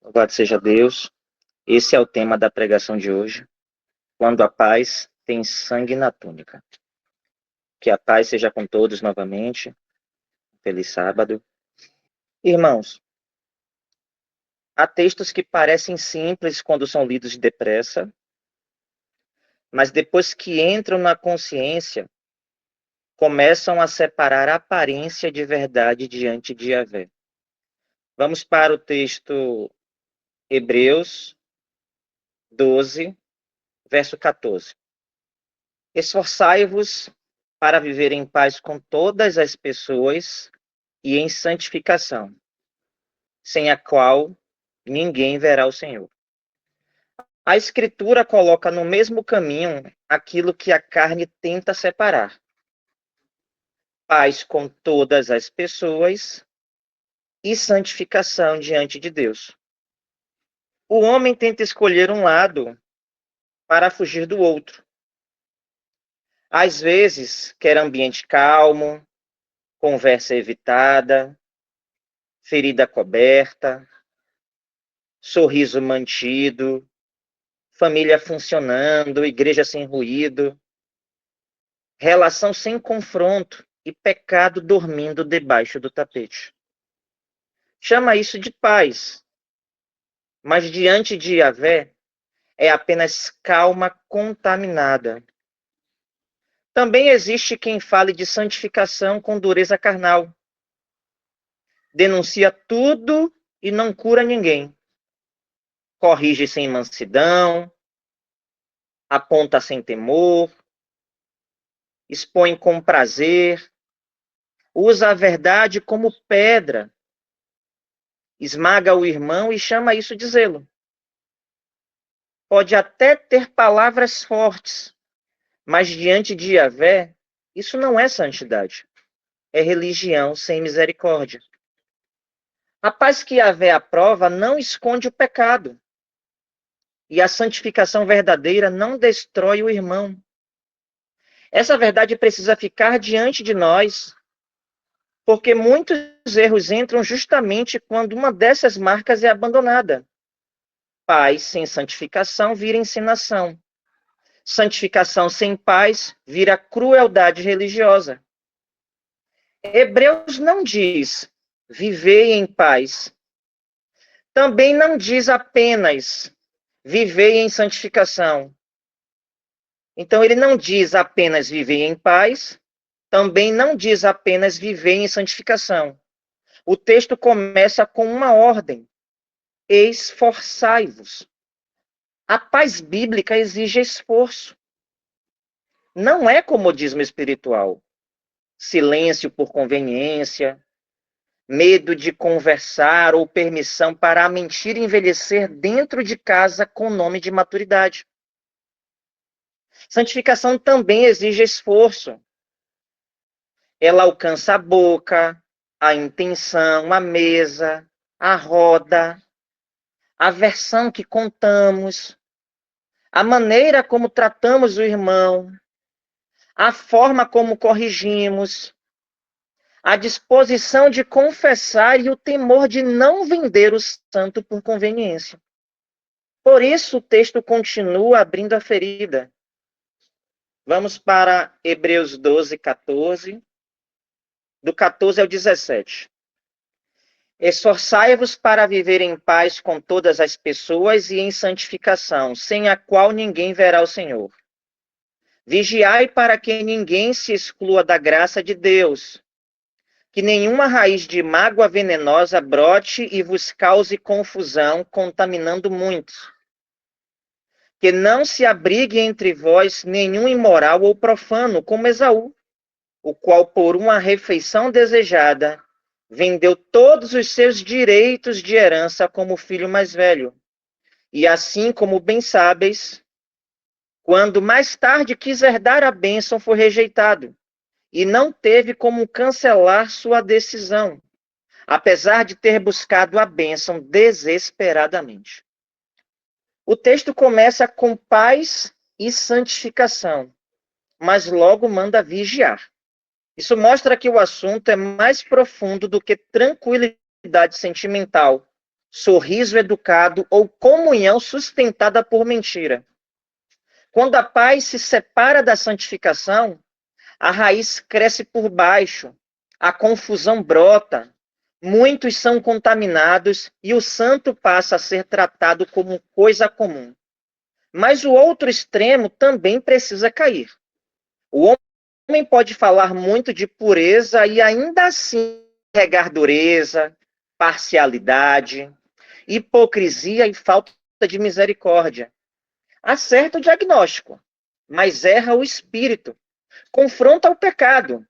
Louvado seja Deus. Esse é o tema da pregação de hoje. Quando a paz tem sangue na túnica. Que a paz seja com todos novamente. Feliz sábado. Irmãos, há textos que parecem simples quando são lidos depressa, mas depois que entram na consciência, começam a separar a aparência de verdade diante de Yahvé. Vamos para o texto Hebreus 12, verso 14. Esforçai-vos para viver em paz com todas as pessoas e em santificação, sem a qual ninguém verá o Senhor. A Escritura coloca no mesmo caminho aquilo que a carne tenta separar: paz com todas as pessoas e santificação diante de Deus. O homem tenta escolher um lado para fugir do outro. Às vezes, quer ambiente calmo, conversa evitada, ferida coberta, sorriso mantido, família funcionando, igreja sem ruído, relação sem confronto e pecado dormindo debaixo do tapete. Chama isso de paz, mas diante de Yahvé é apenas calma contaminada. Também existe quem fale de santificação com dureza carnal. Denuncia tudo e não cura ninguém. Corrige sem mansidão, aponta sem temor, expõe com prazer, usa a verdade como pedra, esmaga o irmão e chama isso de zelo. Pode até ter palavras fortes, mas diante de Yahvé, isso não é santidade. É religião sem misericórdia. A paz que Yahvé aprova não esconde o pecado. E a santificação verdadeira não destrói o irmão. Essa verdade precisa ficar diante de nós, porque muitos erros entram justamente quando uma dessas marcas é abandonada. Paz sem santificação vira ensinação. Santificação sem paz vira crueldade religiosa. Hebreus não diz vivei em paz. Também não diz apenas vivei em santificação. Então ele não diz apenas vivei em paz, também não diz apenas viver em santificação. O texto começa com uma ordem: esforçai-vos. A paz bíblica exige esforço. Não é comodismo espiritual, silêncio por conveniência, medo de conversar ou permissão para a mentira envelhecer dentro de casa com nome de maturidade. Santificação também exige esforço. Ela alcança a boca, a intenção, a mesa, a roda, a versão que contamos, a maneira como tratamos o irmão, a forma como corrigimos, a disposição de confessar e o temor de não vender o santo por conveniência. Por isso o texto continua abrindo a ferida. Vamos para Hebreus 12, 14, do 14 ao 17. Esforçai-vos para viver em paz com todas as pessoas e em santificação, sem a qual ninguém verá o Senhor. Vigiai para que ninguém se exclua da graça de Deus, que nenhuma raiz de mágoa venenosa brote e vos cause confusão, contaminando muitos. Que não se abrigue entre vós nenhum imoral ou profano, como Esaú, o qual, por uma refeição desejada, vendeu todos os seus direitos de herança como filho mais velho. E assim como bem sabes, quando mais tarde quis herdar a bênção, foi rejeitado, e não teve como cancelar sua decisão, apesar de ter buscado a bênção desesperadamente. O texto começa com paz e santificação, mas logo manda vigiar. Isso mostra que o assunto é mais profundo do que tranquilidade sentimental sorriso educado ou comunhão sustentada por mentira. Quando a paz se separa da santificação, a raiz cresce por baixo, a confusão brota, muitos são contaminados e o santo passa a ser tratado como coisa comum. Mas o outro extremo também precisa cair. O homem pode falar muito de pureza e ainda assim regar dureza, parcialidade, hipocrisia e falta de misericórdia. Acerta o diagnóstico, mas erra o espírito. Confronta o pecado,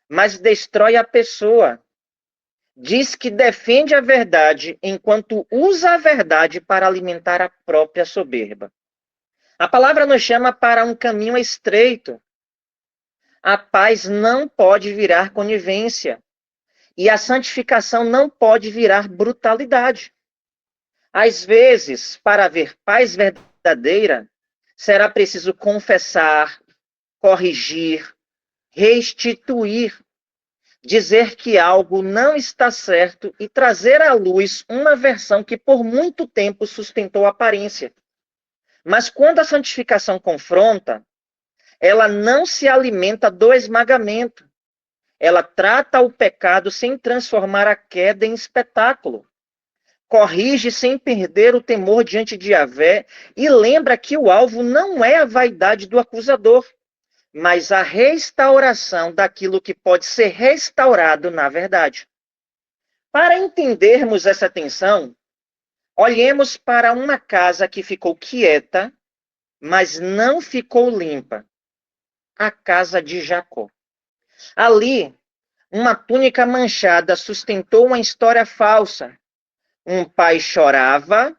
mas destrói a pessoa. Diz que defende a verdade enquanto usa a verdade para alimentar a própria soberba. A palavra nos chama para um caminho estreito. A paz não pode virar conivência. E a santificação não pode virar brutalidade. Às vezes, para haver paz verdadeira, será preciso confessar, corrigir, restituir, dizer que algo não está certo e trazer à luz uma versão que por muito tempo sustentou a aparência. Mas quando a santificação confronta, ela não se alimenta do esmagamento. Ela trata o pecado sem transformar a queda em espetáculo. Corrige sem perder o temor diante de Yahvé e lembra que o alvo não é a vaidade do acusador, mas a restauração daquilo que pode ser restaurado na verdade. Para entendermos essa tensão, olhemos para uma casa que ficou quieta, mas não ficou limpa. A casa de Jacó. Ali, uma túnica manchada sustentou uma história falsa. Um pai chorava,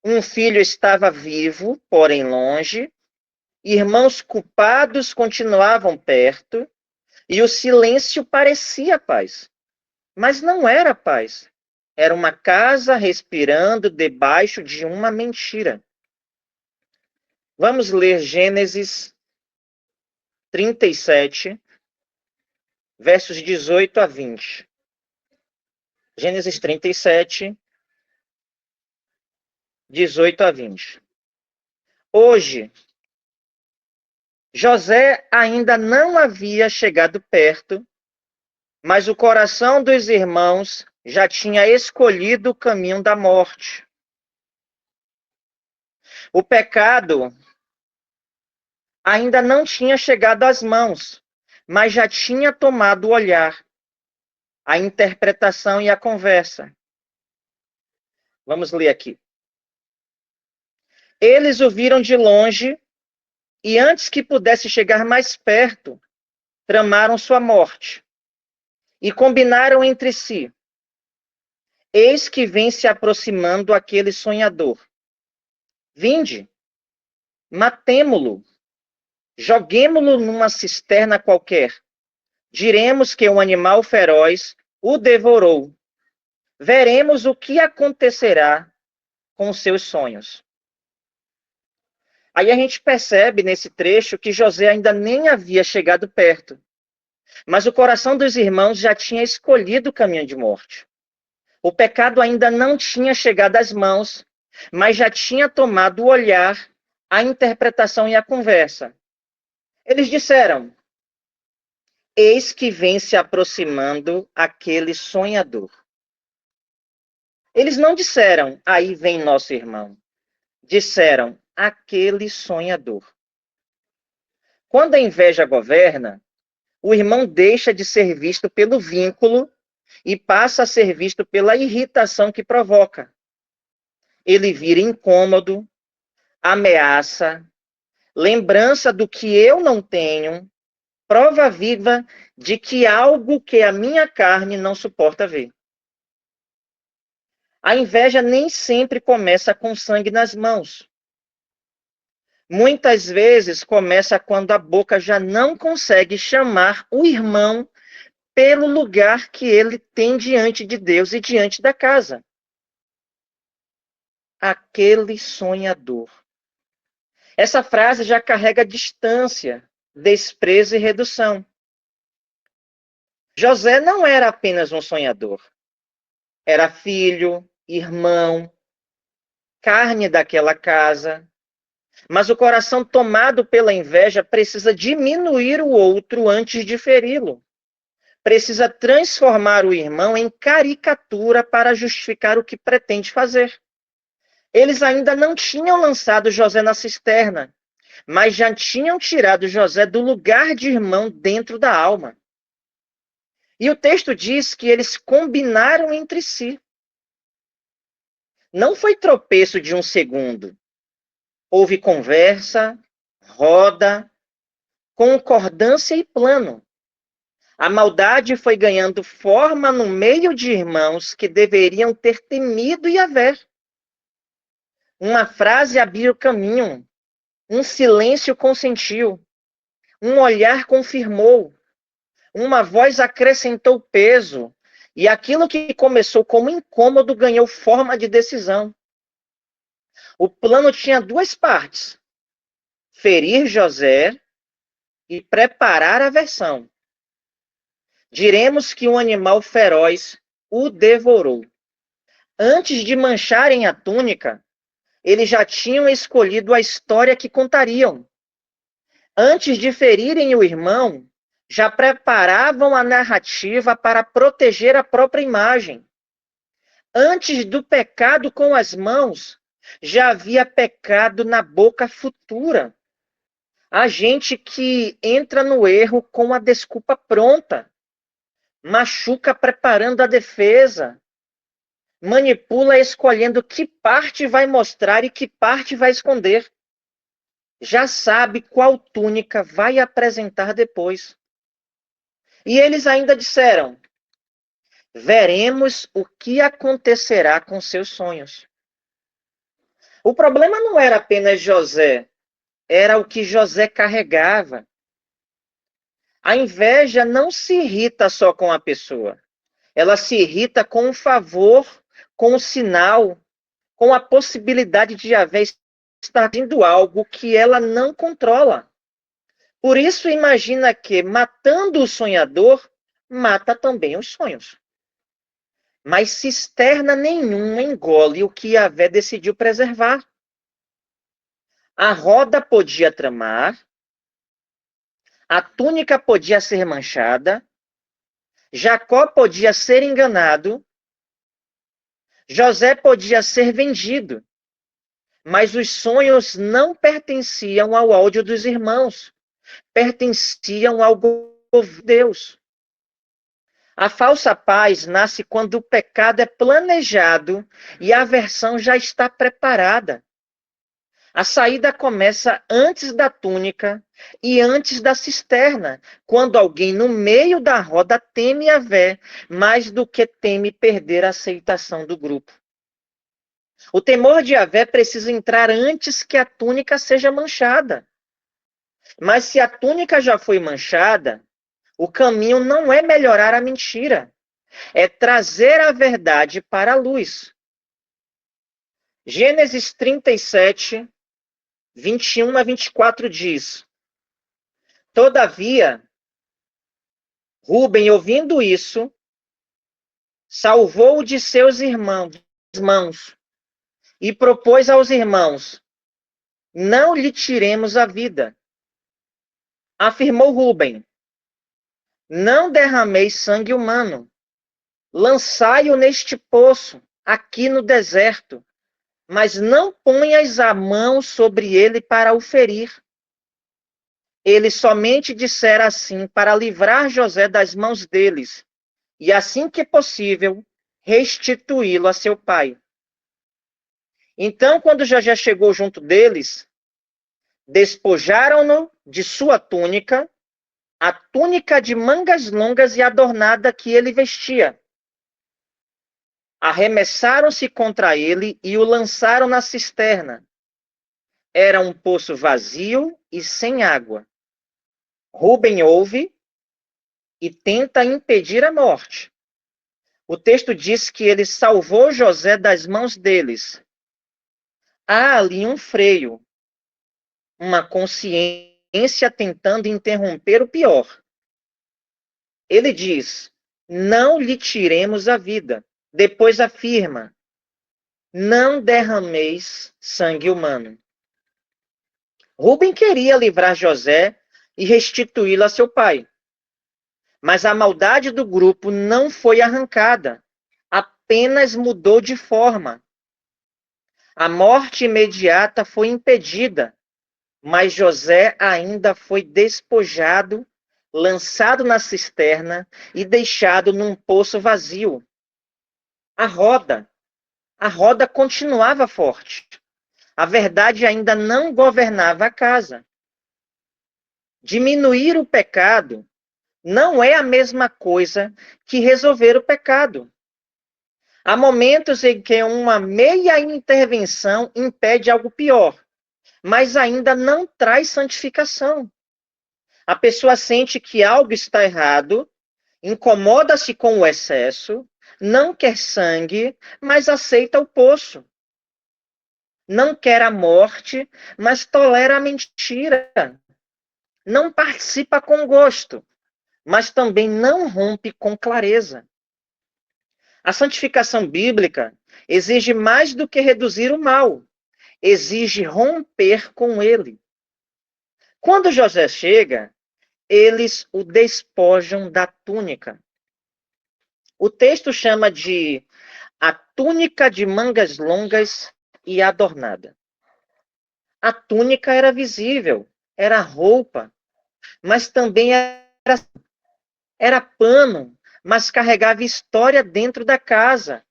um filho estava vivo, porém longe, irmãos culpados continuavam perto, e o silêncio parecia paz. Mas não era paz. Era uma casa respirando debaixo de uma mentira. Vamos ler Gênesis 37, versos 18 a 20. Gênesis 37, 18 a 20. Hoje, José ainda não havia chegado perto, mas o coração dos irmãos já tinha escolhido o caminho da morte. O pecado ainda não tinha chegado às mãos, mas já tinha tomado o olhar, a interpretação e a conversa. Vamos ler aqui. Eles o viram de longe e antes que pudesse chegar mais perto, tramaram sua morte e combinaram entre si. Eis que vem se aproximando aquele sonhador. Vinde, matemo-lo, joguemo-lo numa cisterna qualquer. Diremos que um animal feroz o devorou. Veremos o que acontecerá com os seus sonhos. Aí a gente percebe nesse trecho que José ainda nem havia chegado perto, mas o coração dos irmãos já tinha escolhido o caminho de morte. O pecado ainda não tinha chegado às mãos, mas já tinha tomado o olhar, a interpretação e a conversa. Eles disseram: eis que vem se aproximando aquele sonhador. Eles não disseram: aí vem nosso irmão. Disseram: aquele sonhador. Quando a inveja governa, o irmão deixa de ser visto pelo vínculo e passa a ser visto pela irritação que provoca. Ele vira incômodo, ameaça, lembrança do que eu não tenho, prova viva de que algo que a minha carne não suporta ver. A inveja nem sempre começa com sangue nas mãos. Muitas vezes começa quando a boca já não consegue chamar o irmão pelo lugar que ele tem diante de Deus e diante da casa. Aquele sonhador. Essa frase já carrega distância, desprezo e redução. José não era apenas um sonhador. Era filho, irmão, carne daquela casa. Mas o coração tomado pela inveja precisa diminuir o outro antes de feri-lo. Precisa transformar o irmão em caricatura para justificar o que pretende fazer. Eles ainda não tinham lançado José na cisterna, mas já tinham tirado José do lugar de irmão dentro da alma. E o texto diz que eles combinaram entre si. Não foi tropeço de um segundo. Houve conversa, roda, concordância e plano. A maldade foi ganhando forma no meio de irmãos que deveriam ter temido Yahvé. Uma frase abriu o caminho, um silêncio consentiu, um olhar confirmou, uma voz acrescentou peso, e aquilo que começou como incômodo ganhou forma de decisão. O plano tinha duas partes: ferir José e preparar a versão. Diremos que um animal feroz o devorou. Antes de mancharem a túnica, eles já tinham escolhido a história que contariam. Antes de ferirem o irmão, já preparavam a narrativa para proteger a própria imagem. Antes do pecado com as mãos, já havia pecado na boca futura. Há gente que entra no erro com a desculpa pronta, machuca preparando a defesa, manipula escolhendo que parte vai mostrar e que parte vai esconder. Já sabe qual túnica vai apresentar depois. E eles ainda disseram: veremos o que acontecerá com seus sonhos. O problema não era apenas José, era o que José carregava. A inveja não se irrita só com a pessoa. Ela se irrita com o favor, com o sinal, com a possibilidade de Yahvé estar fazendo algo que ela não controla. Por isso, imagina que, matando o sonhador, mata também os sonhos. Mas cisterna nenhuma engole o que Yahvé decidiu preservar. A roda podia tramar, a túnica podia ser manchada, Jacó podia ser enganado, José podia ser vendido, mas os sonhos não pertenciam ao ódio dos irmãos, pertenciam ao governo de Deus. A falsa paz nasce quando o pecado é planejado e a aversão já está preparada. A saída começa antes da túnica e antes da cisterna, quando alguém no meio da roda teme Yahvé mais do que teme perder a aceitação do grupo. O temor de Yahvé precisa entrar antes que a túnica seja manchada. Mas se a túnica já foi manchada, o caminho não é melhorar a mentira, é trazer a verdade para a luz. Gênesis 37, 21 a 24 diz: todavia, Rúben, ouvindo isso, salvou de seus irmãos e propôs aos irmãos: não lhe tiremos a vida. Afirmou Rúben: não derrameis sangue humano, lançai-o neste poço, aqui no deserto, mas não ponhas a mão sobre ele para o ferir. Ele somente dissera assim para livrar José das mãos deles, e assim que possível, restituí-lo a seu pai. Então, quando José chegou junto deles, despojaram-no de sua túnica, a túnica de mangas longas e adornada que ele vestia. Arremessaram-se contra ele e o lançaram na cisterna. Era um poço vazio e sem água. Rúben ouve e tenta impedir a morte. O texto diz que ele salvou José das mãos deles. Há ali um freio, uma consciência tentando interromper o pior. Ele diz: não lhe tiremos a vida. Depois afirma: não derrameis sangue humano. Rubem queria livrar José e restituí-lo a seu pai. Mas a maldade do grupo não foi arrancada, apenas mudou de forma. A morte imediata foi impedida, mas José ainda foi despojado, lançado na cisterna e deixado num poço vazio. A roda, a roda continuava forte. A verdade ainda não governava a casa. Diminuir o pecado não é a mesma coisa que resolver o pecado. Há momentos em que uma meia intervenção impede algo pior, mas ainda não traz santificação. A pessoa sente que algo está errado, incomoda-se com o excesso, não quer sangue, mas aceita o poço. Não quer a morte, mas tolera a mentira. Não participa com gosto, mas também não rompe com clareza. A santificação bíblica exige mais do que reduzir o mal, exige romper com ele. Quando José chega, eles o despojam da túnica. O texto chama de a túnica de mangas longas e adornada. A túnica era visível, era roupa, mas também era pano, mas carregava história dentro da casa.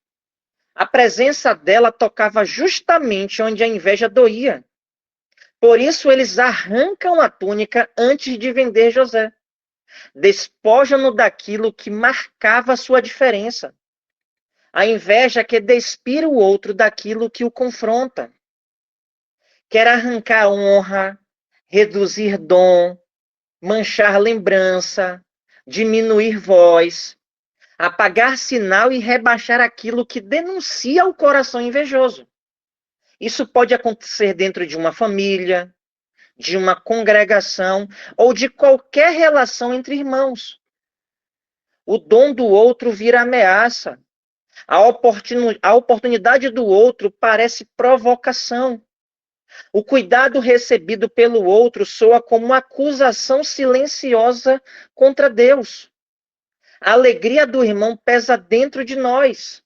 A presença dela tocava justamente onde a inveja doía. Por isso eles arrancam a túnica antes de vender José. Despojam-no daquilo que marcava a sua diferença. A inveja quer despir o outro daquilo que o confronta. Quer arrancar honra, reduzir dom, manchar lembrança, diminuir voz, apagar sinal e rebaixar aquilo que denuncia o coração invejoso. Isso pode acontecer dentro de uma família, de uma congregação ou de qualquer relação entre irmãos. O dom do outro vira ameaça. A oportunidade do outro parece provocação. O cuidado recebido pelo outro soa como uma acusação silenciosa contra Deus. A alegria do irmão pesa dentro de nós.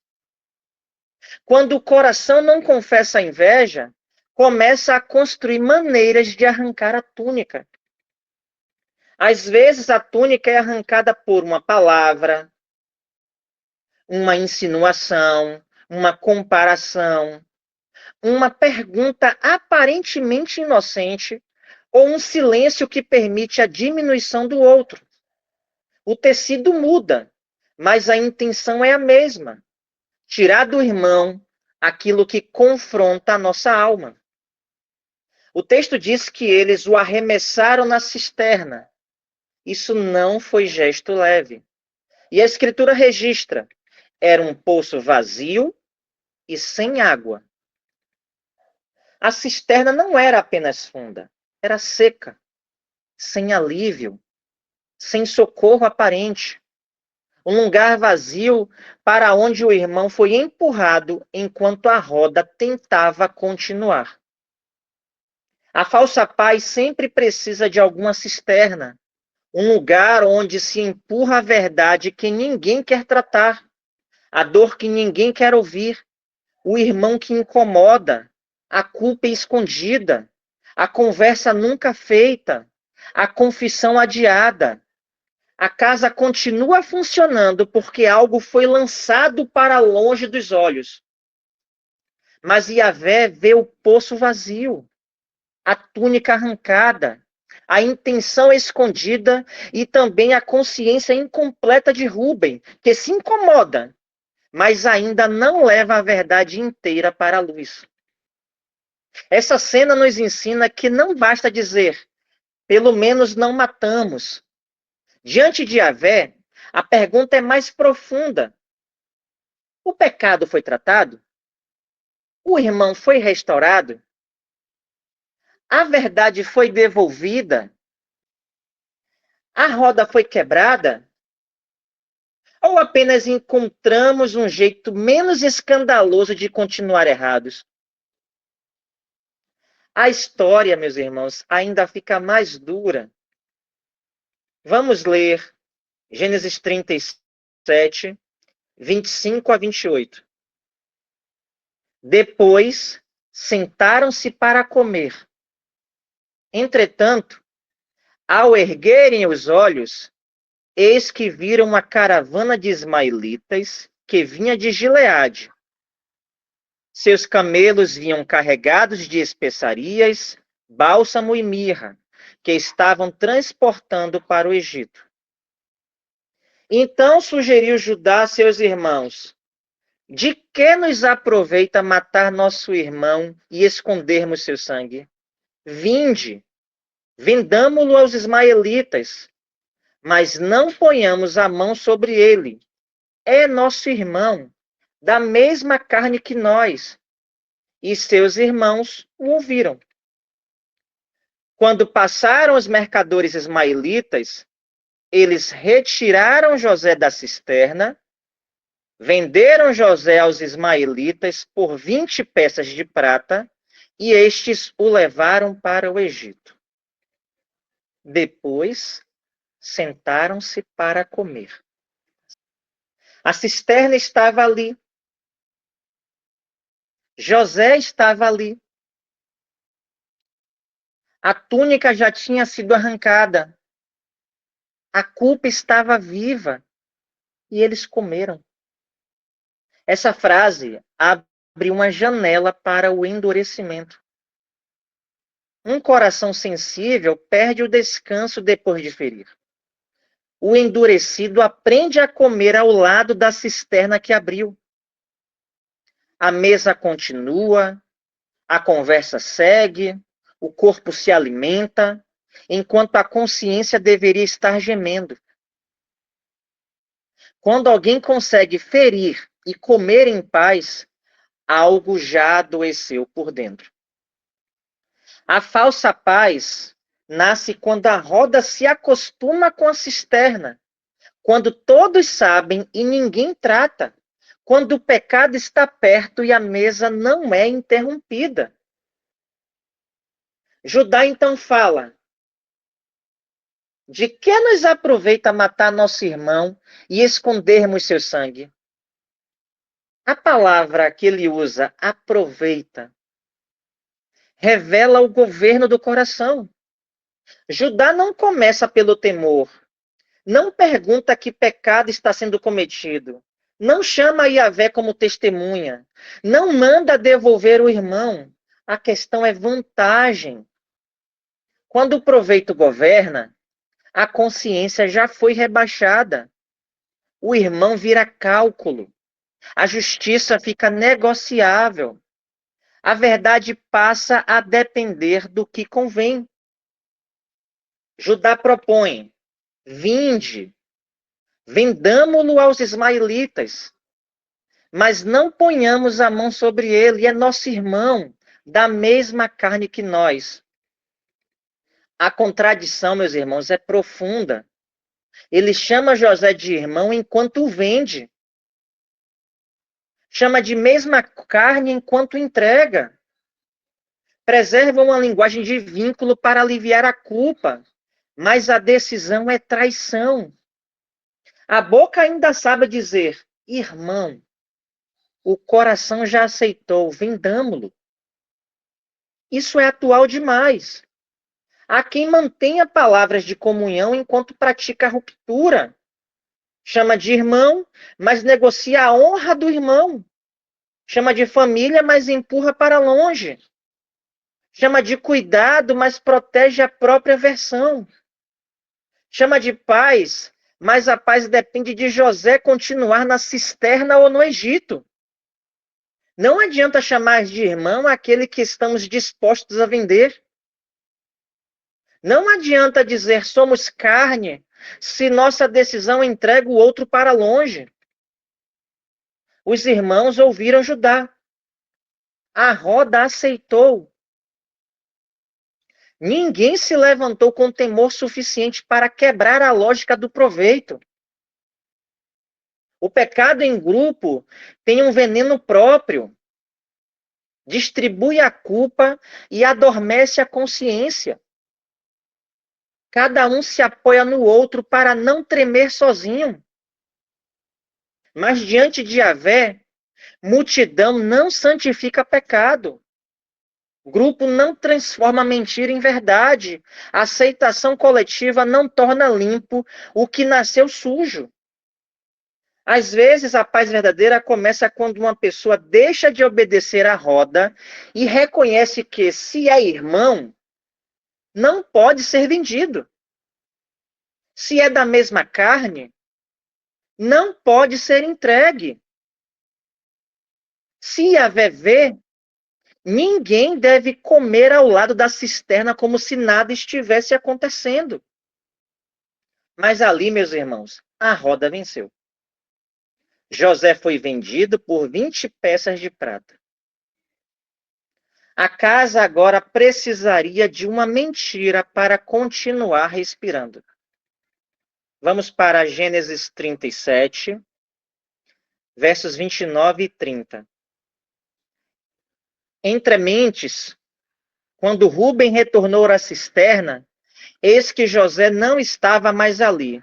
Quando o coração não confessa a inveja, começa a construir maneiras de arrancar a túnica. Às vezes a túnica é arrancada por uma palavra, uma insinuação, uma comparação, uma pergunta aparentemente inocente ou um silêncio que permite a diminuição do outro. O tecido muda, mas a intenção é a mesma: tirar do irmão aquilo que confronta a nossa alma. O texto diz que eles o arremessaram na cisterna. Isso não foi gesto leve. E a Escritura registra: era um poço vazio e sem água. A cisterna não era apenas funda, era seca, sem alívio, sem socorro aparente. Um lugar vazio para onde o irmão foi empurrado enquanto a roda tentava continuar. A falsa paz sempre precisa de alguma cisterna, um lugar onde se empurra a verdade que ninguém quer tratar, a dor que ninguém quer ouvir, o irmão que incomoda, a culpa escondida, a conversa nunca feita, a confissão adiada. A casa continua funcionando porque algo foi lançado para longe dos olhos. Mas Yahvé vê o poço vazio, a túnica arrancada, a intenção escondida e também a consciência incompleta de Rubem, que se incomoda, mas ainda não leva a verdade inteira para a luz. Essa cena nos ensina que não basta dizer, pelo menos não matamos. Diante de Yahvé, a pergunta é mais profunda. O pecado foi tratado? O irmão foi restaurado? A verdade foi devolvida? A roda foi quebrada? Ou apenas encontramos um jeito menos escandaloso de continuar errados? A história, meus irmãos, ainda fica mais dura. Vamos ler Gênesis 37, 25 a 28. Depois, sentaram-se para comer. Entretanto, ao erguerem os olhos, eis que viram uma caravana de ismaelitas que vinha de Gileade. Seus camelos vinham carregados de especiarias, bálsamo e mirra, que estavam transportando para o Egito. Então sugeriu Judá a seus irmãos: de que nos aproveita matar nosso irmão e escondermos seu sangue? Vinde, vendamo-lo aos ismaelitas, mas não ponhamos a mão sobre ele. É nosso irmão, da mesma carne que nós. E seus irmãos o ouviram. Quando passaram os mercadores ismaelitas, eles retiraram José da cisterna, venderam José aos ismaelitas por 20 peças de prata, e estes o levaram para o Egito. Depois, sentaram-se para comer. A cisterna estava ali. José estava ali. A túnica já tinha sido arrancada. A culpa estava viva. E eles comeram. Essa frase abre uma janela para o endurecimento. Um coração sensível perde o descanso depois de ferir. O endurecido aprende a comer ao lado da cisterna que abriu. A mesa continua, a conversa segue, o corpo se alimenta, enquanto a consciência deveria estar gemendo. Quando alguém consegue ferir e comer em paz, algo já adoeceu por dentro. A falsa paz nasce quando a roda se acostuma com a cisterna, quando todos sabem e ninguém trata, quando o pecado está perto e a mesa não é interrompida. Judá então fala: de que nos aproveita matar nosso irmão e escondermos seu sangue? A palavra que ele usa, aproveita, revela o governo do coração. Judá não começa pelo temor, não pergunta que pecado está sendo cometido, não chama Yahvé como testemunha, não manda devolver o irmão. A questão é vantagem. Quando o proveito governa, a consciência já foi rebaixada. O irmão vira cálculo. A justiça fica negociável. A verdade passa a depender do que convém. Judá propõe: vinde, vendamo-lo aos ismaelitas, mas não ponhamos a mão sobre ele, é nosso irmão, da mesma carne que nós. A contradição, meus irmãos, é profunda. Ele chama José de irmão enquanto o vende. Chama de mesma carne enquanto entrega. Preserva uma linguagem de vínculo para aliviar a culpa, mas a decisão é traição. A boca ainda sabe dizer, irmão, o coração já aceitou, vendamo-lo. Isso é atual demais. Há quem mantenha palavras de comunhão enquanto pratica a ruptura. Chama de irmão, mas negocia a honra do irmão. Chama de família, mas empurra para longe. Chama de cuidado, mas protege a própria versão. Chama de paz, mas a paz depende de José continuar na cisterna ou no Egito. Não adianta chamar de irmão aquele que estamos dispostos a vender. Não adianta dizer somos carne, se nossa decisão entrega o outro para longe. Os irmãos ouviram Judá. A roda aceitou. Ninguém se levantou com temor suficiente para quebrar a lógica do proveito. O pecado em grupo tem um veneno próprio, distribui a culpa e adormece a consciência. Cada um se apoia no outro para não tremer sozinho. Mas diante de Yahvé, multidão não santifica pecado. Grupo não transforma mentira em verdade. Aceitação coletiva não torna limpo o que nasceu sujo. Às vezes, a paz verdadeira começa quando uma pessoa deixa de obedecer à roda e reconhece que, se é irmão, não pode ser vendido. Se é da mesma carne, não pode ser entregue. Se Yahvé vê, ninguém deve comer ao lado da cisterna como se nada estivesse acontecendo. Mas ali, meus irmãos, a roda venceu. José foi vendido por 20 peças de prata. A casa agora precisaria de uma mentira para continuar respirando. Vamos para Gênesis 37, versos 29 e 30. Entre mentes, quando Rúben retornou à cisterna, eis que José não estava mais ali.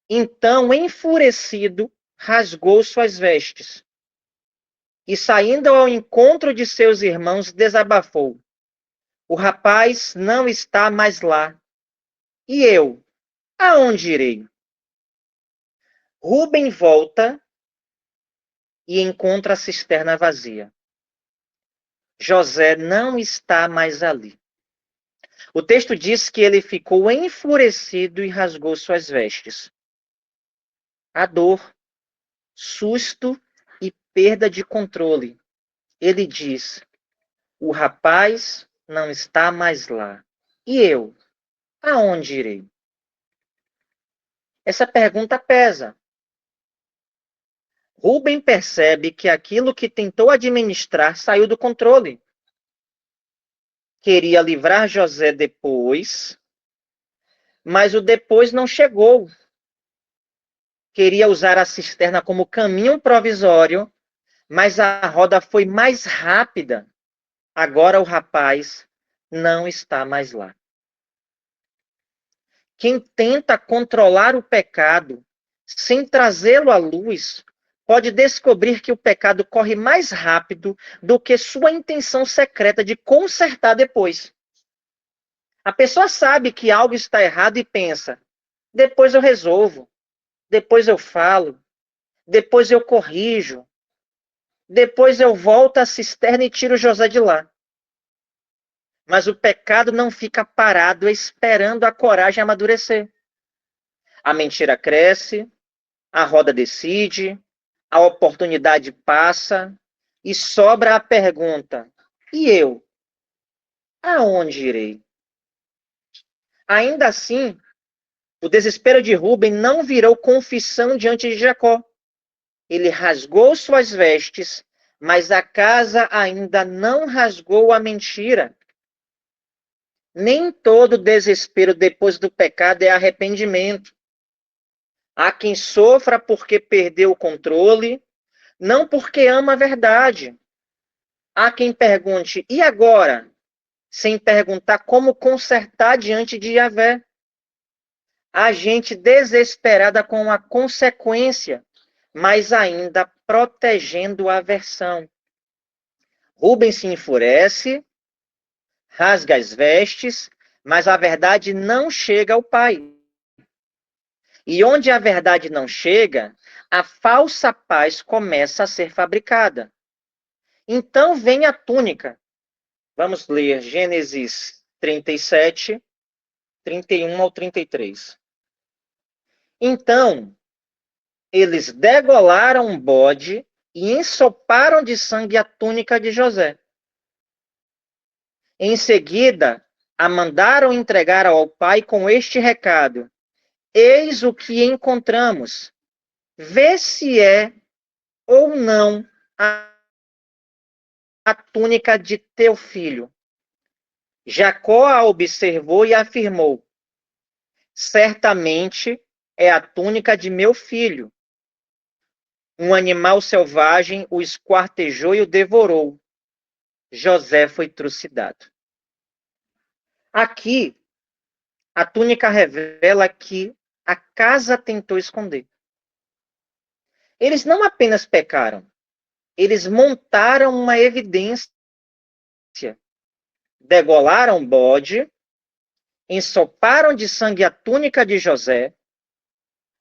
Então, enfurecido, rasgou suas vestes. E saindo ao encontro de seus irmãos, desabafou. O rapaz não está mais lá. E eu, aonde irei? Rúben volta e encontra a cisterna vazia. José não está mais ali. O texto diz que ele ficou enfurecido e rasgou suas vestes. A dor, susto e perda de controle. Ele diz: o rapaz não está mais lá. E eu, aonde irei? Essa pergunta pesa. Rúben percebe que aquilo que tentou administrar saiu do controle. Queria livrar José depois, mas o depois não chegou. Queria usar a cisterna como caminho provisório, mas a roda foi mais rápida. Agora o rapaz não está mais lá. Quem tenta controlar o pecado sem trazê-lo à luz, pode descobrir que o pecado corre mais rápido do que sua intenção secreta de consertar depois. A pessoa sabe que algo está errado e pensa: depois eu resolvo, depois eu falo, depois eu corrijo, depois eu volto à cisterna e tiro José de lá. Mas o pecado não fica parado esperando a coragem amadurecer. A mentira cresce, a roda decide, a oportunidade passa e sobra a pergunta: e eu? Aonde irei? Ainda assim, o desespero de Rúben não virou confissão diante de Jacó. Ele rasgou suas vestes, mas a casa ainda não rasgou a mentira. Nem todo desespero depois do pecado é arrependimento. Há quem sofra porque perdeu o controle, não porque ama a verdade. Há quem pergunte: e agora? Sem perguntar como consertar diante de Yahvé. Há gente desesperada com a consequência, mas ainda protegendo a versão. Rúben se enfurece, rasga as vestes, mas a verdade não chega ao pai. E onde a verdade não chega, a falsa paz começa a ser fabricada. Então vem a túnica. Vamos ler Gênesis 37, 31 ao 33. Então, eles degolaram um bode e ensoparam de sangue a túnica de José. Em seguida, a mandaram entregar ao pai com este recado: eis o que encontramos. Vê se é ou não a túnica de teu filho. Jacó a observou e afirmou: certamente é a túnica de meu filho. Um animal selvagem o esquartejou e o devorou. José foi trucidado. Aqui, a túnica revela que a casa tentou esconder. Eles não apenas pecaram, eles montaram uma evidência. Degolaram o bode, ensoparam de sangue a túnica de José,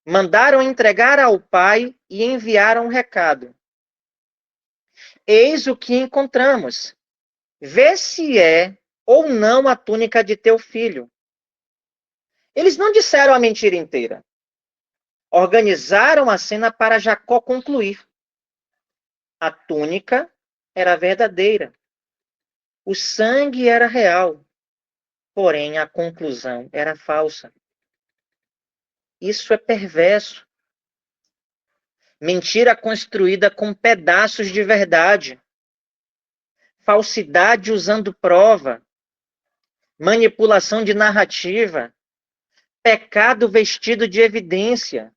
mandaram entregar ao pai e enviaram um recado. Eis o que encontramos. Vê se é ou não a túnica de teu filho. Eles não disseram a mentira inteira. Organizaram a cena para Jacó concluir. A túnica era verdadeira. O sangue era real. Porém, a conclusão era falsa. Isso é perverso. Mentira construída com pedaços de verdade. Falsidade usando prova. Manipulação de narrativa. Pecado vestido de evidência.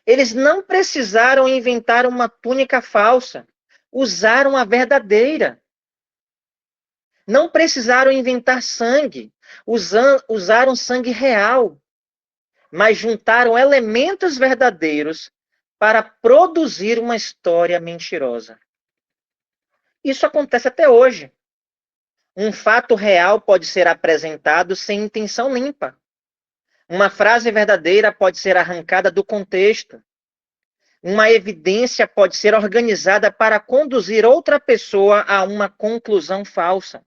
Eles não precisaram inventar uma túnica falsa. Usaram a verdadeira. Não precisaram inventar sangue. Usaram sangue real. Mas juntaram elementos verdadeiros para produzir uma história mentirosa. Isso acontece até hoje. Um fato real pode ser apresentado sem intenção limpa. Uma frase verdadeira pode ser arrancada do contexto. Uma evidência pode ser organizada para conduzir outra pessoa a uma conclusão falsa.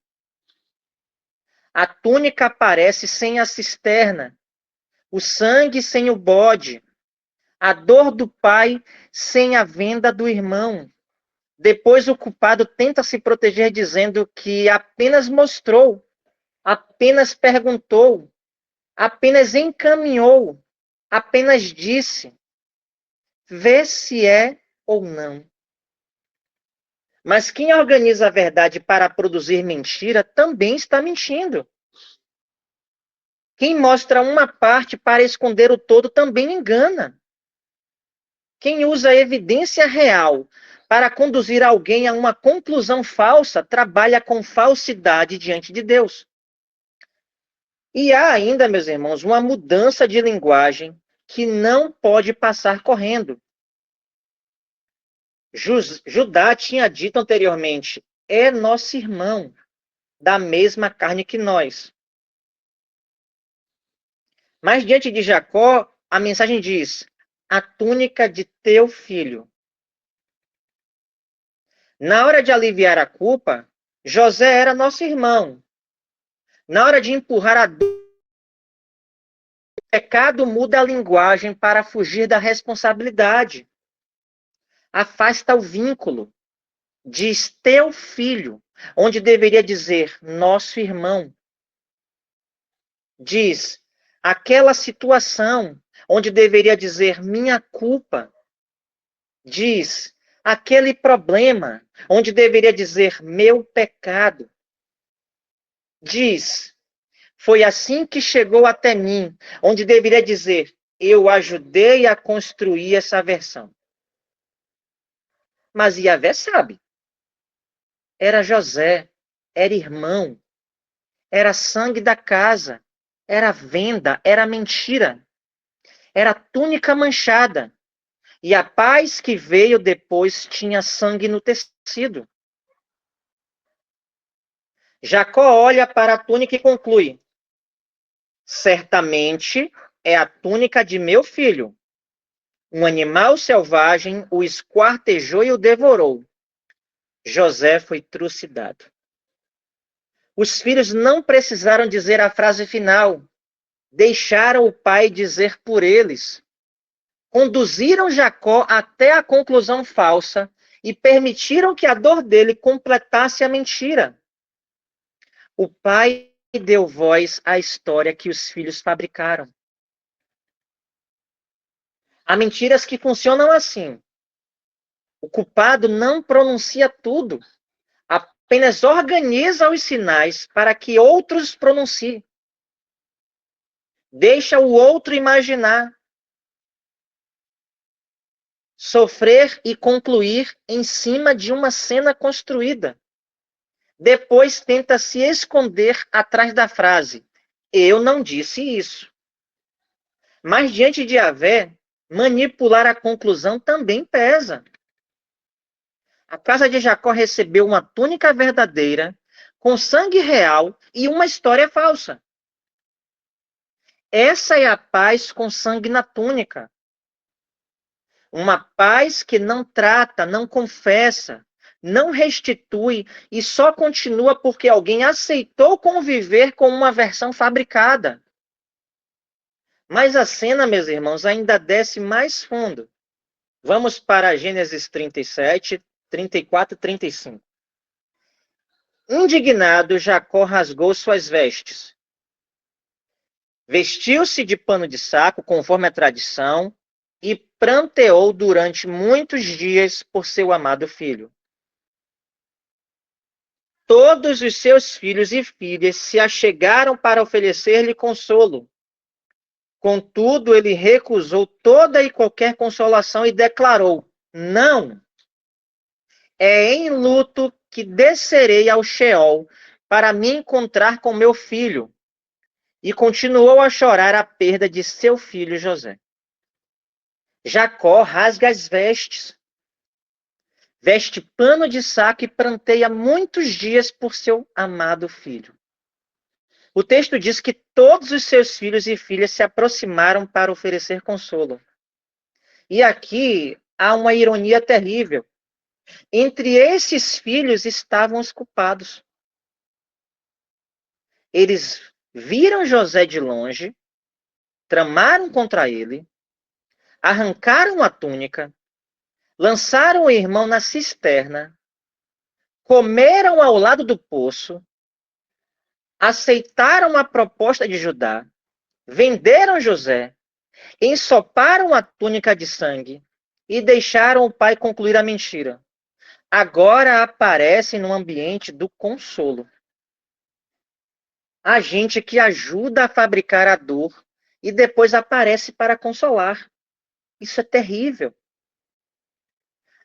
A túnica aparece sem a cisterna, o sangue sem o bode, a dor do pai sem a venda do irmão. Depois o culpado tenta se proteger dizendo que apenas mostrou, apenas perguntou, apenas encaminhou, apenas disse. Vê se é ou não. Mas quem organiza a verdade para produzir mentira também está mentindo. Quem mostra uma parte para esconder o todo também engana. Quem usa evidência real para conduzir alguém a uma conclusão falsa trabalha com falsidade diante de Deus. E há ainda, meus irmãos, uma mudança de linguagem que não pode passar correndo. Judá tinha dito anteriormente, é nosso irmão, da mesma carne que nós. Mas diante de Jacó, a mensagem diz, a túnica de teu filho. Na hora de aliviar a culpa, José era nosso irmão. Na hora de empurrar a dor, o pecado muda a linguagem para fugir da responsabilidade. Afasta o vínculo. Diz teu filho, onde deveria dizer nosso irmão. Diz aquela situação, onde deveria dizer minha culpa. Diz aquele problema, onde deveria dizer meu pecado. Diz, foi assim que chegou até mim, onde deveria dizer, eu ajudei a construir essa versão. Mas Yahvé sabe. Era José, era irmão, era sangue da casa, era venda, era mentira, era túnica manchada. E a paz que veio depois tinha sangue no tecido. Jacó olha para a túnica e conclui, certamente é a túnica de meu filho. Um animal selvagem o esquartejou e o devorou. José foi trucidado. Os filhos não precisaram dizer a frase final. Deixaram o pai dizer por eles. Conduziram Jacó até a conclusão falsa e permitiram que a dor dele completasse a mentira. O pai deu voz à história que os filhos fabricaram. Há mentiras que funcionam assim. O culpado não pronuncia tudo, apenas organiza os sinais para que outros pronunciem. Deixa o outro imaginar. sofrer e concluir em cima de uma cena construída. Depois tenta se esconder atrás da frase: eu não disse isso. Mas diante de Yahvé, manipular a conclusão também pesa. A casa de Jacó recebeu uma túnica verdadeira, com sangue real e uma história falsa. Essa é a paz com sangue na túnica. Uma paz que não trata, não confessa, não restitui e só continua porque alguém aceitou conviver com uma versão fabricada. Mas a cena, meus irmãos, ainda desce mais fundo. Vamos para Gênesis 37, 34 e 35. Indignado, Jacó rasgou suas vestes. Vestiu-se de pano de saco, conforme a tradição, e pranteou durante muitos dias por seu amado filho. Todos os seus filhos e filhas se achegaram para oferecer-lhe consolo. Contudo, ele recusou toda e qualquer consolação e declarou: não, é em luto que descerei ao Sheol para me encontrar com meu filho. E continuou a chorar a perda de seu filho José. Jacó rasga as vestes, veste pano de saco e pranteia muitos dias por seu amado filho. O texto diz que todos os seus filhos e filhas se aproximaram para oferecer consolo. E aqui há uma ironia terrível. Entre esses filhos estavam os culpados. Eles viram José de longe, tramaram contra ele, arrancaram a túnica, lançaram o irmão na cisterna, comeram ao lado do poço, aceitaram a proposta de Judá, venderam José, ensoparam a túnica de sangue e deixaram o pai concluir a mentira. Agora aparecem no ambiente do consolo. Há gente que ajuda a fabricar a dor e depois aparece para consolar. Isso é terrível.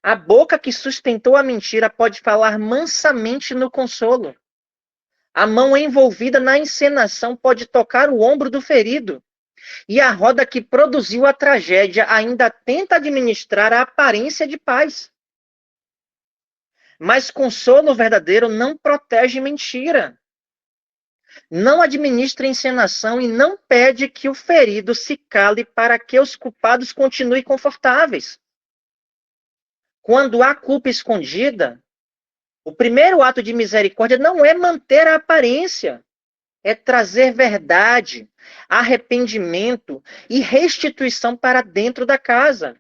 A boca que sustentou a mentira pode falar mansamente no consolo. A mão envolvida na encenação pode tocar o ombro do ferido. E a roda que produziu a tragédia ainda tenta administrar a aparência de paz. Mas consolo verdadeiro não protege mentira. Não administra encenação e não pede que o ferido se cale para que os culpados continuem confortáveis. Quando há culpa escondida, o primeiro ato de misericórdia não é manter a aparência, é trazer verdade, arrependimento e restituição para dentro da casa.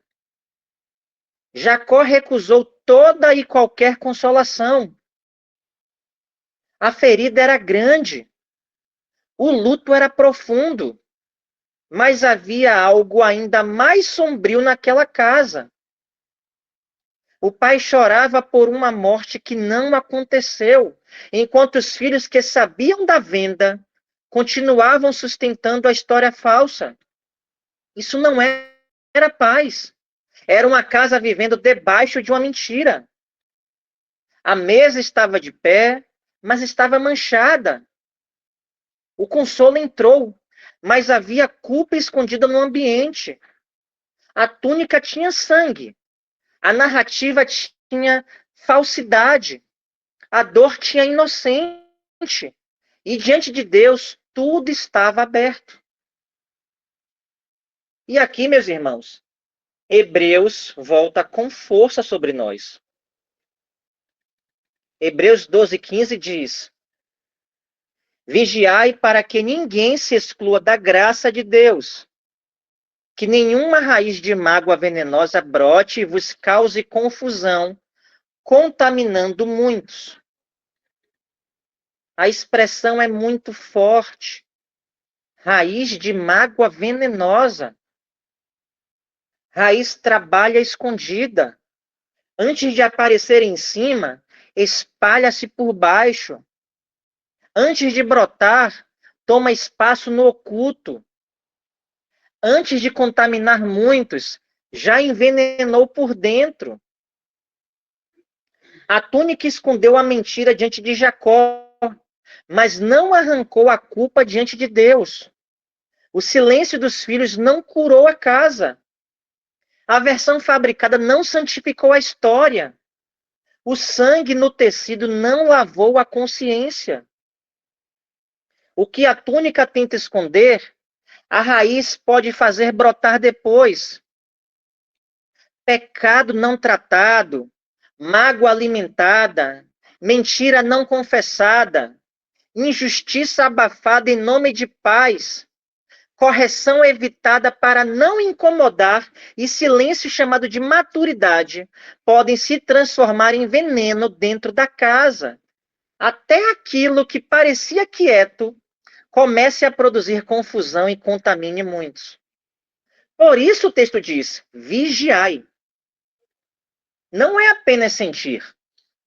Jacó recusou toda e qualquer consolação. A ferida era grande, o luto era profundo, mas havia algo ainda mais sombrio naquela casa. O pai chorava por uma morte que não aconteceu, enquanto os filhos que sabiam da venda continuavam sustentando a história falsa. Isso não era paz. Era uma casa vivendo debaixo de uma mentira. A mesa estava de pé, mas estava manchada. O consolo entrou, mas havia culpa escondida no ambiente. A túnica tinha sangue. A narrativa tinha falsidade. A dor tinha inocente. E diante de Deus, tudo estava aberto. E aqui, meus irmãos, Hebreus volta com força sobre nós. Hebreus 12:15 diz: vigiai para que ninguém se exclua da graça de Deus, que nenhuma raiz de mágoa venenosa brote e vos cause confusão, contaminando muitos. A expressão é muito forte. Raiz de mágoa venenosa. Raiz trabalha escondida. Antes de aparecer em cima, espalha-se por baixo. Antes de brotar, toma espaço no oculto. Antes de contaminar muitos, já envenenou por dentro. A túnica escondeu a mentira diante de Jacó, mas não arrancou a culpa diante de Deus. O silêncio dos filhos não curou a casa. A versão fabricada não santificou a história. O sangue no tecido não lavou a consciência. O que a túnica tenta esconder, a raiz pode fazer brotar depois. Pecado não tratado, mágoa alimentada, mentira não confessada, injustiça abafada em nome de paz, correção evitada para não incomodar e silêncio chamado de maturidade podem se transformar em veneno dentro da casa. Até aquilo que parecia quieto comece a produzir confusão e contamine muitos. Por isso o texto diz: vigiai. Não é apenas sentir,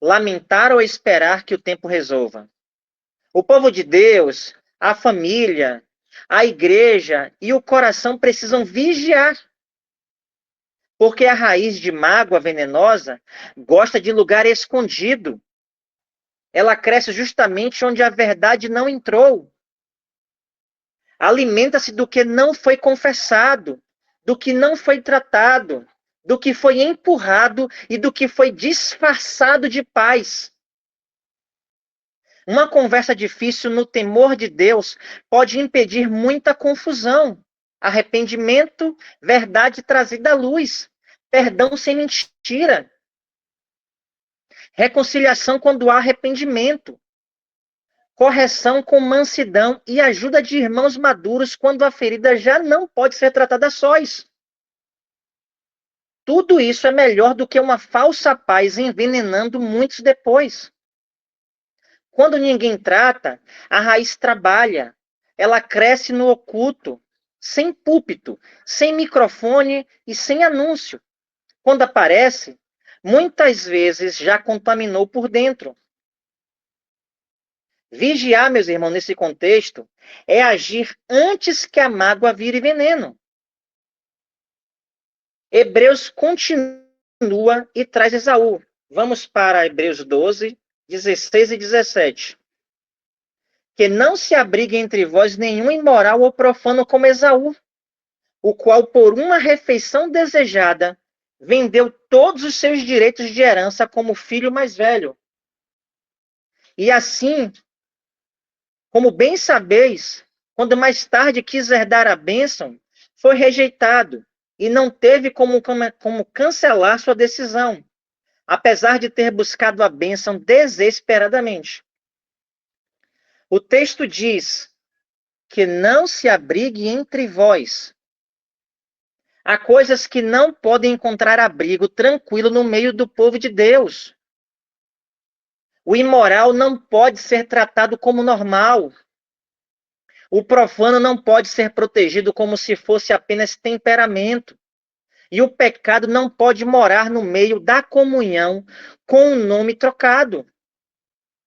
lamentar ou esperar que o tempo resolva. O povo de Deus, a família, a igreja e o coração precisam vigiar. Porque a raiz de mágoa venenosa gosta de lugar escondido. Ela cresce justamente onde a verdade não entrou. Alimenta-se do que não foi confessado, do que não foi tratado, do que foi empurrado e do que foi disfarçado de paz. Uma conversa difícil no temor de Deus pode impedir muita confusão, arrependimento, verdade trazida à luz, perdão sem mentira, reconciliação quando há arrependimento, correção com mansidão e ajuda de irmãos maduros quando a ferida já não pode ser tratada a sós. Tudo isso é melhor do que uma falsa paz envenenando muitos depois. Quando ninguém trata, a raiz trabalha. Ela cresce no oculto, sem púlpito, sem microfone e sem anúncio. Quando aparece, muitas vezes já contaminou por dentro. Vigiar, meus irmãos, nesse contexto, é agir antes que a mágoa vire veneno. Hebreus continua e traz Esaú. Vamos para Hebreus 12, 16 e 17. Que não se abrigue entre vós nenhum imoral ou profano como Esaú, o qual, por uma refeição desejada, vendeu todos os seus direitos de herança como filho mais velho. E assim, como bem sabeis, quando mais tarde quis herdar a bênção, foi rejeitado e não teve como cancelar sua decisão, apesar de ter buscado a bênção desesperadamente. O texto diz que não se abrigue entre vós. Há coisas que não podem encontrar abrigo tranquilo no meio do povo de Deus. O imoral não pode ser tratado como normal. O profano não pode ser protegido como se fosse apenas temperamento. E o pecado não pode morar no meio da comunhão com o nome trocado.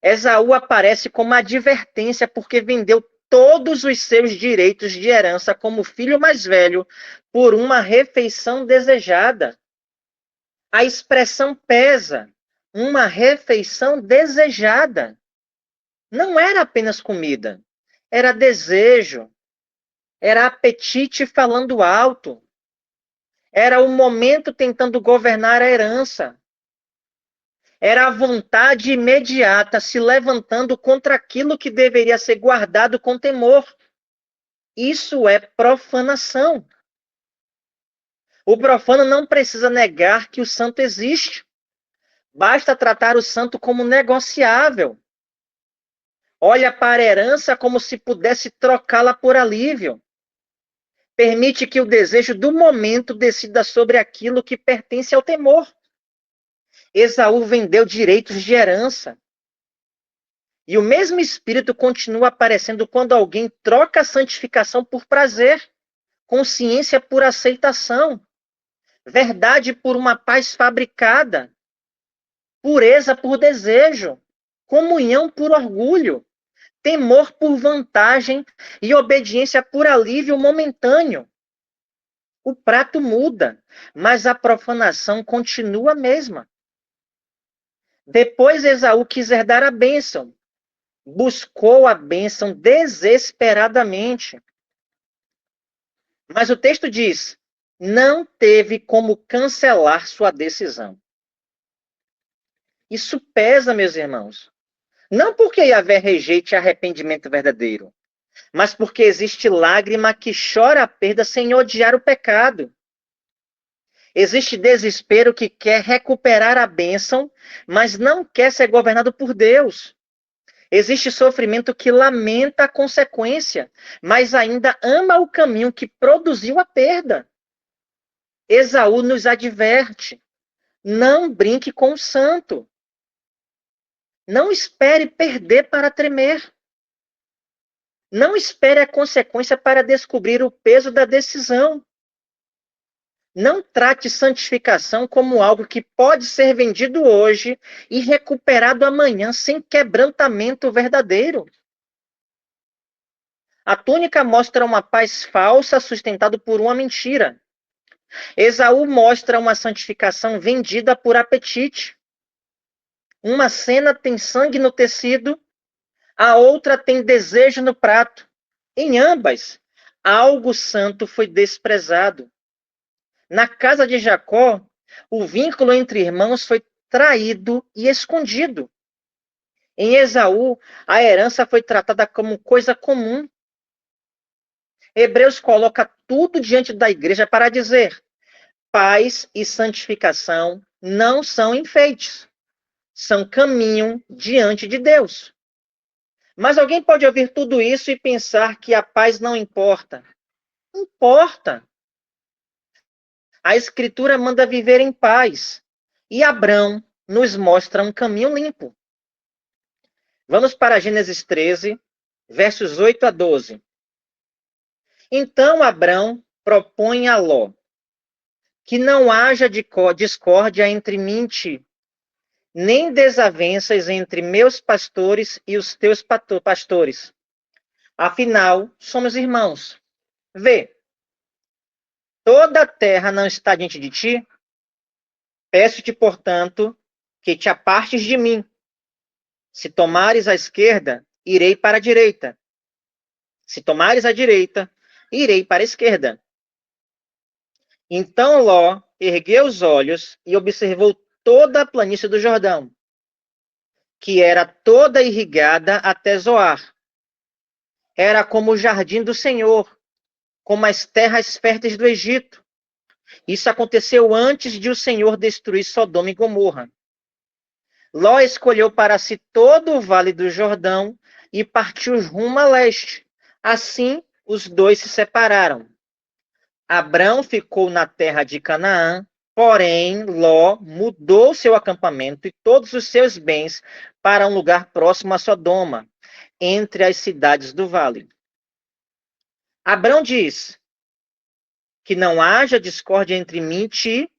Esaú aparece como advertência porque vendeu todos os seus direitos de herança como filho mais velho por uma refeição desejada. A expressão pesa, uma refeição desejada. Não era apenas comida, era desejo, era apetite falando alto, era o momento tentando governar a herança, era a vontade imediata se levantando contra aquilo que deveria ser guardado com temor. Isso é profanação. O profano não precisa negar que o santo existe. Basta tratar o santo como negociável. Olha para a herança como se pudesse trocá-la por alívio. Permite que o desejo do momento decida sobre aquilo que pertence ao temor. Esaú vendeu direitos de herança. E o mesmo espírito continua aparecendo quando alguém troca a santificação por prazer, consciência por aceitação, verdade por uma paz fabricada, pureza por desejo, comunhão por orgulho, temor por vantagem e obediência por alívio momentâneo. O prato muda, mas a profanação continua a mesma. Depois Esaú quis herdar a bênção. Buscou a bênção desesperadamente. Mas o texto diz: não teve como cancelar sua decisão. Isso pesa, meus irmãos. Não porque Yahvé rejeite arrependimento verdadeiro, mas porque existe lágrima que chora a perda sem odiar o pecado. Existe desespero que quer recuperar a bênção, mas não quer ser governado por Deus. Existe sofrimento que lamenta a consequência, mas ainda ama o caminho que produziu a perda. Esaú nos adverte: não brinque com o santo. Não espere perder para tremer. Não espere a consequência para descobrir o peso da decisão. Não trate santificação como algo que pode ser vendido hoje e recuperado amanhã sem quebrantamento verdadeiro. A túnica mostra uma paz falsa sustentada por uma mentira. Esaú mostra uma santificação vendida por apetite. Uma cena tem sangue no tecido, a outra tem desejo no prato. Em ambas, algo santo foi desprezado. Na casa de Jacó, o vínculo entre irmãos foi traído e escondido. Em Esaú, a herança foi tratada como coisa comum. Hebreus coloca tudo diante da igreja para dizer: paz e santificação não são enfeites, são caminho diante de Deus. Mas alguém pode ouvir tudo isso e pensar que a paz não importa. Importa. A Escritura manda viver em paz. E Abrão nos mostra um caminho limpo. Vamos para Gênesis 13, versos 8 a 12. Então Abrão propõe a Ló que não haja discórdia entre mim e ti, nem desavenças entre meus pastores e os teus pastores. Afinal, somos irmãos. Vê, toda a terra não está diante de ti? Peço-te, portanto, que te apartes de mim. Se tomares a esquerda, irei para a direita. Se tomares a direita, irei para a esquerda. Então Ló ergueu os olhos e observou toda a planície do Jordão, que era toda irrigada até Zoar. Era como o jardim do Senhor, como as terras férteis do Egito. Isso aconteceu antes de o Senhor destruir Sodoma e Gomorra. Ló escolheu para si todo o vale do Jordão e partiu rumo a leste. Assim, os dois se separaram. Abrão ficou na terra de Canaã, porém Ló mudou seu acampamento e todos os seus bens para um lugar próximo a Sodoma, entre as cidades do vale. Abrão diz: que não haja discórdia entre mim e ti,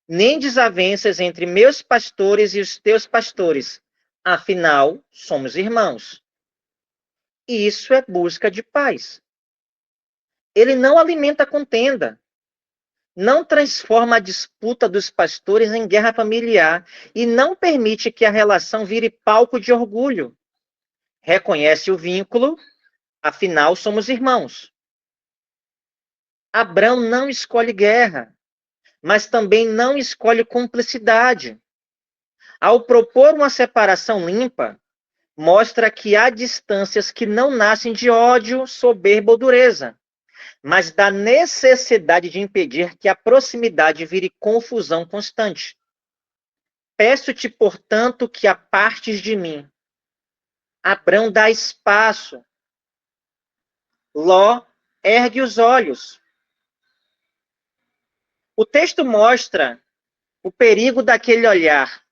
nem desavenças entre meus pastores e os teus pastores. Afinal, somos irmãos. E isso é busca de paz. Ele não alimenta contenda, não transforma a disputa dos pastores em guerra familiar e não permite que a relação vire palco de orgulho. Reconhece o vínculo, afinal somos irmãos. Abrão não escolhe guerra, mas também não escolhe cumplicidade. Ao propor uma separação limpa, mostra que há distâncias que não nascem de ódio, soberba ou dureza, mas da necessidade de impedir que a proximidade vire confusão constante. Peço-te, portanto, que apartes de mim. Abrão dá espaço. Ló ergue os olhos. O texto mostra o perigo daquele olhar.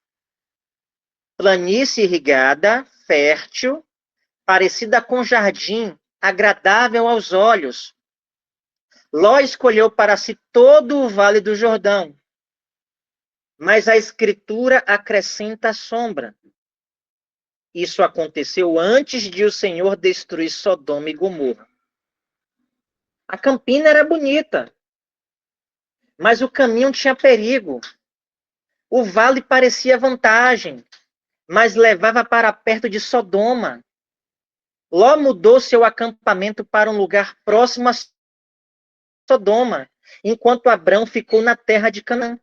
Planície irrigada, fértil, parecida com jardim, agradável aos olhos. Ló escolheu para si todo o vale do Jordão, mas a Escritura acrescenta a sombra. Isso aconteceu antes de o Senhor destruir Sodoma e Gomorra. A campina era bonita, mas o caminho tinha perigo. O vale parecia vantagem, mas levava para perto de Sodoma. Ló mudou seu acampamento para um lugar próximo a Sodoma, enquanto Abrão ficou na terra de Canaã.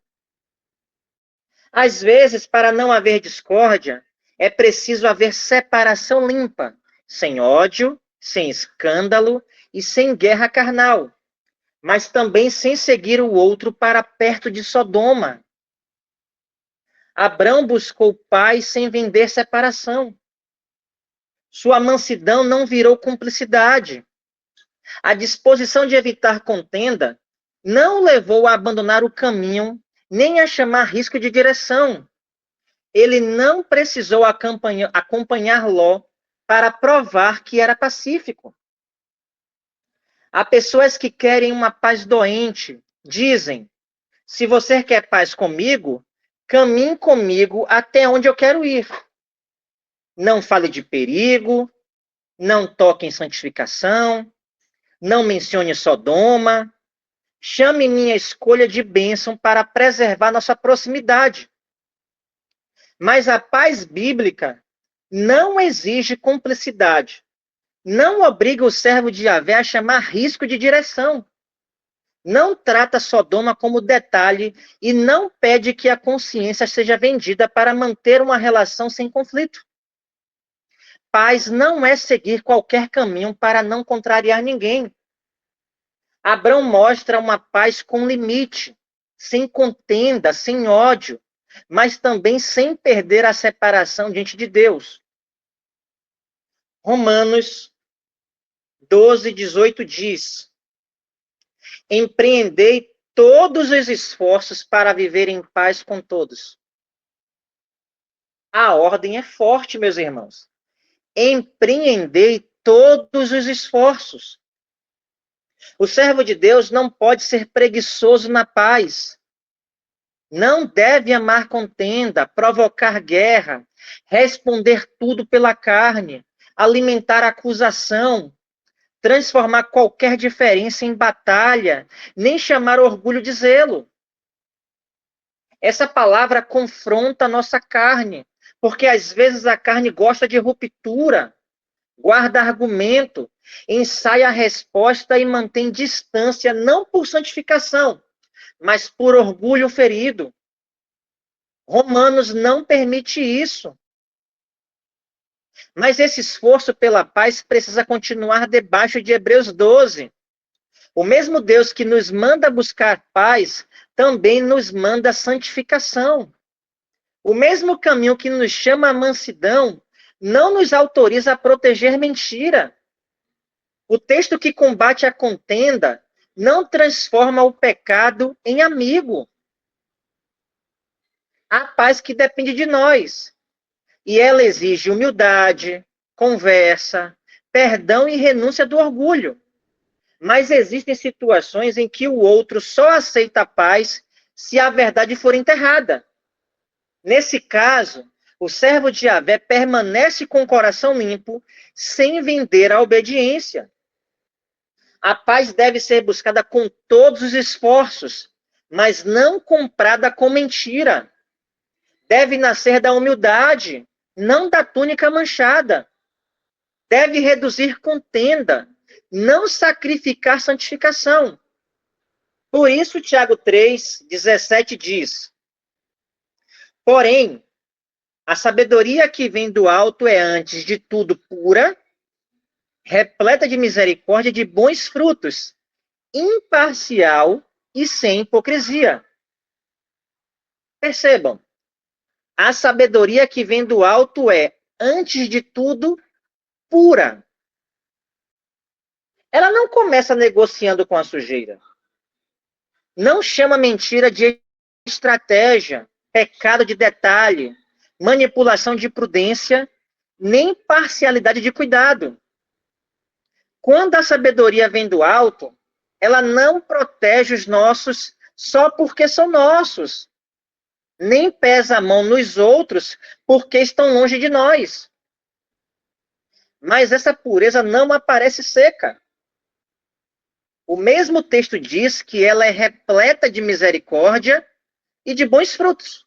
Às vezes, para não haver discórdia, é preciso haver separação limpa, sem ódio, sem escândalo e sem guerra carnal, mas também sem seguir o outro para perto de Sodoma. Abrão buscou paz sem vender separação. Sua mansidão não virou cumplicidade. A disposição de evitar contenda não o levou a abandonar o caminho, nem a chamar risco de direção. Ele não precisou acompanhar Ló para provar que era pacífico. Há pessoas que querem uma paz doente. Dizem, se você quer paz comigo, caminhe comigo até onde eu quero ir. Não fale de perigo, não toque em santificação, não mencione Sodoma. Chame minha escolha de bênção para preservar nossa proximidade. Mas a paz bíblica não exige cumplicidade. Não obriga o servo de Yahvé a chamar risco de direção. Não trata Sodoma como detalhe e não pede que a consciência seja vendida para manter uma relação sem conflito. Paz não é seguir qualquer caminho para não contrariar ninguém. Abrão mostra uma paz com limite, sem contenda, sem ódio, mas também sem perder a separação diante de Deus. Romanos 12:18 diz: empreendei todos os esforços para viver em paz com todos. A ordem é forte, meus irmãos. Empreendei todos os esforços. O servo de Deus não pode ser preguiçoso na paz. Não deve amar contenda, provocar guerra, responder tudo pela carne, alimentar acusação, transformar qualquer diferença em batalha, nem chamar orgulho de zelo. Essa palavra confronta a nossa carne, porque às vezes a carne gosta de ruptura, guarda argumento, ensaia a resposta e mantém distância, não por santificação, mas por orgulho ferido. Romanos não permite isso. Mas esse esforço pela paz precisa continuar debaixo de Hebreus 12. O mesmo Deus que nos manda buscar paz, também nos manda santificação. O mesmo caminho que nos chama à mansidão, não nos autoriza a proteger mentira. O texto que combate a contenda não transforma o pecado em amigo. Há paz que depende de nós. E ela exige humildade, conversa, perdão e renúncia do orgulho. Mas existem situações em que o outro só aceita a paz se a verdade for enterrada. Nesse caso, o servo de Yahvé permanece com o coração limpo, sem vender a obediência. A paz deve ser buscada com todos os esforços, mas não comprada com mentira. Deve nascer da humildade, não da túnica manchada. Deve reduzir contenda, não sacrificar santificação. Por isso, Tiago 3:17 diz: porém, a sabedoria que vem do alto é, antes de tudo, pura, repleta de misericórdia e de bons frutos, imparcial e sem hipocrisia. Percebam, a sabedoria que vem do alto é, antes de tudo, pura. Ela não começa negociando com a sujeira. Não chama mentira de estratégia, pecado de detalhe, manipulação de prudência, nem parcialidade de cuidado. Quando a sabedoria vem do alto, ela não protege os nossos só porque são nossos, nem pesa a mão nos outros porque estão longe de nós. Mas essa pureza não aparece seca. O mesmo texto diz que ela é repleta de misericórdia e de bons frutos.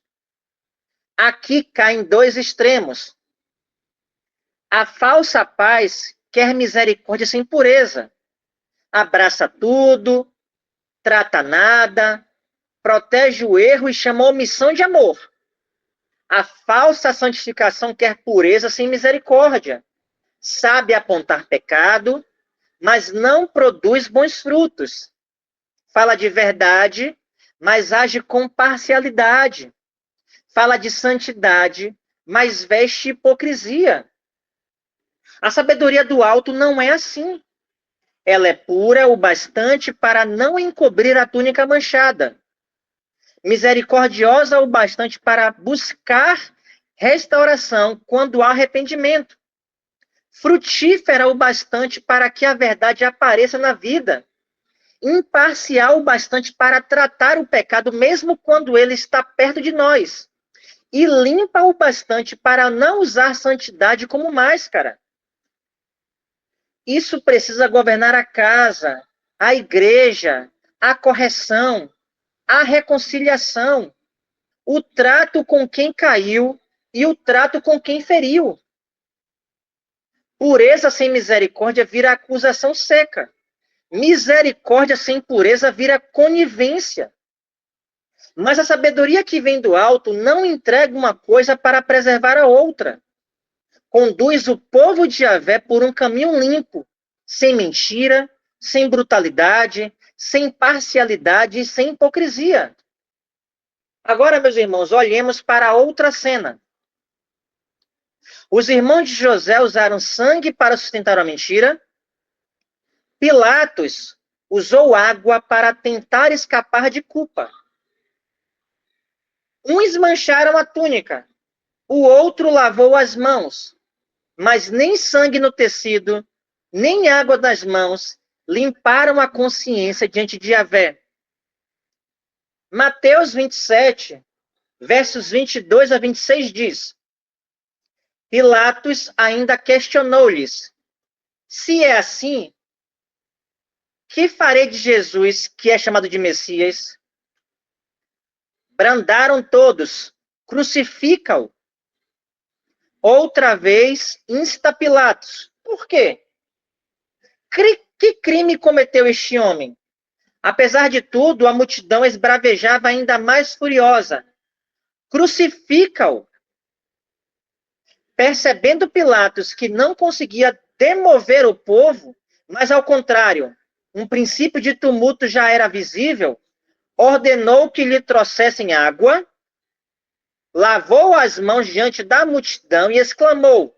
Aqui caem dois extremos. A falsa paz quer misericórdia sem pureza. Abraça tudo, trata nada, protege o erro e chama a omissão de amor. A falsa santificação quer pureza sem misericórdia. Sabe apontar pecado, mas não produz bons frutos. Fala de verdade, mas age com parcialidade. Fala de santidade, mas veste hipocrisia. A sabedoria do alto não é assim. Ela é pura o bastante para não encobrir a túnica manchada. Misericordiosa o bastante para buscar restauração quando há arrependimento. Frutífera o bastante para que a verdade apareça na vida. Imparcial o bastante para tratar o pecado mesmo quando ele está perto de nós. E limpa o bastante para não usar santidade como máscara. Isso precisa governar a casa, a igreja, a correção, a reconciliação, o trato com quem caiu e o trato com quem feriu. Pureza sem misericórdia vira acusação seca. Misericórdia sem pureza vira conivência. Mas a sabedoria que vem do alto não entrega uma coisa para preservar a outra. Conduz o povo de Yahvé por um caminho limpo, sem mentira, sem brutalidade, sem parcialidade e sem hipocrisia. Agora, meus irmãos, olhemos para outra cena. Os irmãos de José usaram sangue para sustentar a mentira. Pilatos usou água para tentar escapar de culpa. Uns mancharam a túnica, o outro lavou as mãos, mas nem sangue no tecido, nem água das mãos limparam a consciência diante de Yahvé. Mateus 27, versos 22 a 26 diz: Pilatos ainda questionou-lhes: se é assim, que farei de Jesus, que é chamado de Messias? Brandaram todos: crucifica-o. Outra vez, insta Pilatos: por quê? Que crime cometeu este homem? Apesar de tudo, a multidão esbravejava ainda mais furiosa: crucifica-o. Percebendo Pilatos que não conseguia demover o povo, mas ao contrário, um princípio de tumulto já era visível, ordenou que lhe trouxessem água, lavou as mãos diante da multidão e exclamou: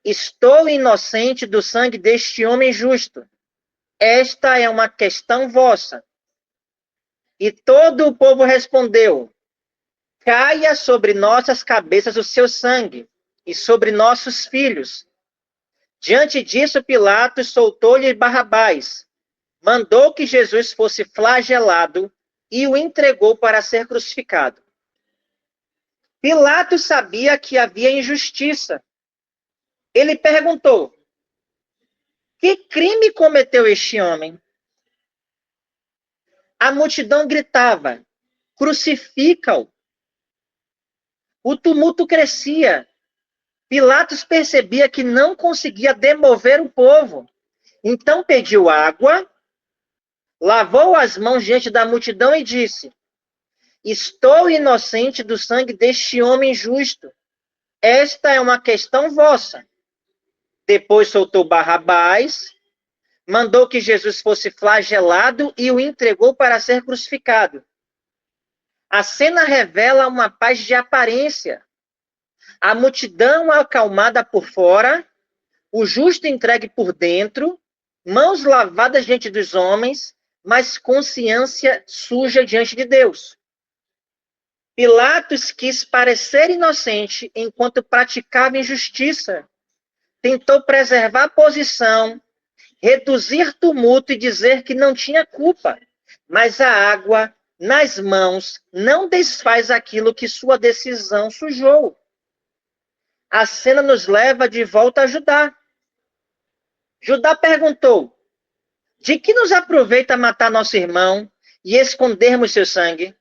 estou inocente do sangue deste homem justo. Esta é uma questão vossa. E todo o povo respondeu: caia sobre nossas cabeças o seu sangue e sobre nossos filhos. Diante disso, Pilatos soltou-lhe Barrabás, mandou que Jesus fosse flagelado e o entregou para ser crucificado. Pilatos sabia que havia injustiça. Ele perguntou: que crime cometeu este homem? A multidão gritava: crucifica-o. O tumulto crescia. Pilatos percebia que não conseguia demover o povo. Então pediu água, lavou as mãos diante da multidão e disse: estou inocente do sangue deste homem justo. Esta é uma questão vossa. Depois soltou Barrabás, mandou que Jesus fosse flagelado e o entregou para ser crucificado. A cena revela uma paz de aparência. A multidão acalmada por fora, o justo entregue por dentro, mãos lavadas diante dos homens, mas consciência suja diante de Deus. Pilatos quis parecer inocente enquanto praticava injustiça. Tentou preservar a posição, reduzir tumulto e dizer que não tinha culpa. Mas a água nas mãos não desfaz aquilo que sua decisão sujou. A cena nos leva de volta a Judá. Judá perguntou: De que nos aproveita matar nosso irmão e escondermos seu sangue?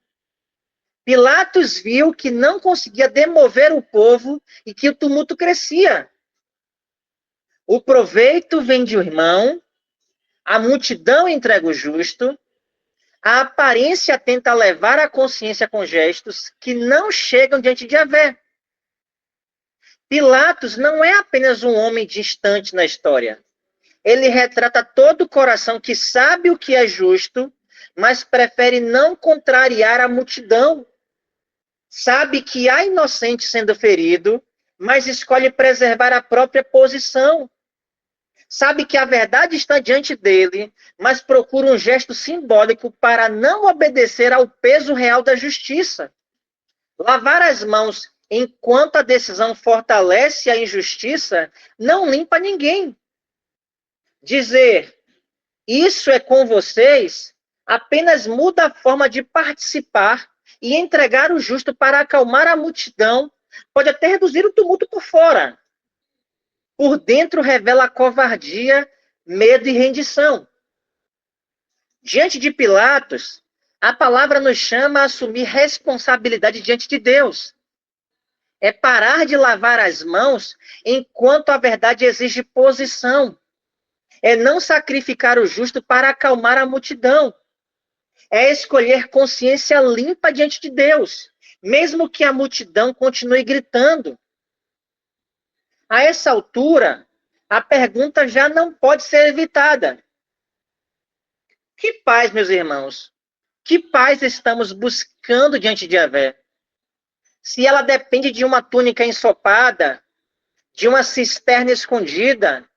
Pilatos viu que não conseguia demover o povo e que o tumulto crescia. O proveito vem de irmão, a multidão entrega o justo, a aparência tenta levar a consciência com gestos que não chegam diante de Yahvé. Pilatos não é apenas um homem distante na história. Ele retrata todo o coração que sabe o que é justo, mas prefere não contrariar a multidão. Sabe que há inocente sendo ferido, mas escolhe preservar a própria posição. Sabe que a verdade está diante dele, mas procura um gesto simbólico para não obedecer ao peso real da justiça. Lavar as mãos enquanto a decisão fortalece a injustiça não limpa ninguém. Dizer isso é com vocês apenas muda a forma de participar e entregar o justo para acalmar a multidão, pode até reduzir o tumulto por fora. Por dentro revela covardia, medo e rendição. Diante de Pilatos, a palavra nos chama a assumir responsabilidade diante de Deus. É parar de lavar as mãos enquanto a verdade exige posição. É não sacrificar o justo para acalmar a multidão. É escolher consciência limpa diante de Deus, mesmo que a multidão continue gritando. A essa altura, a pergunta já não pode ser evitada. Que paz, meus irmãos? Que paz estamos buscando diante de Yahvé? Se ela depende de uma túnica ensopada, de uma cisterna escondida,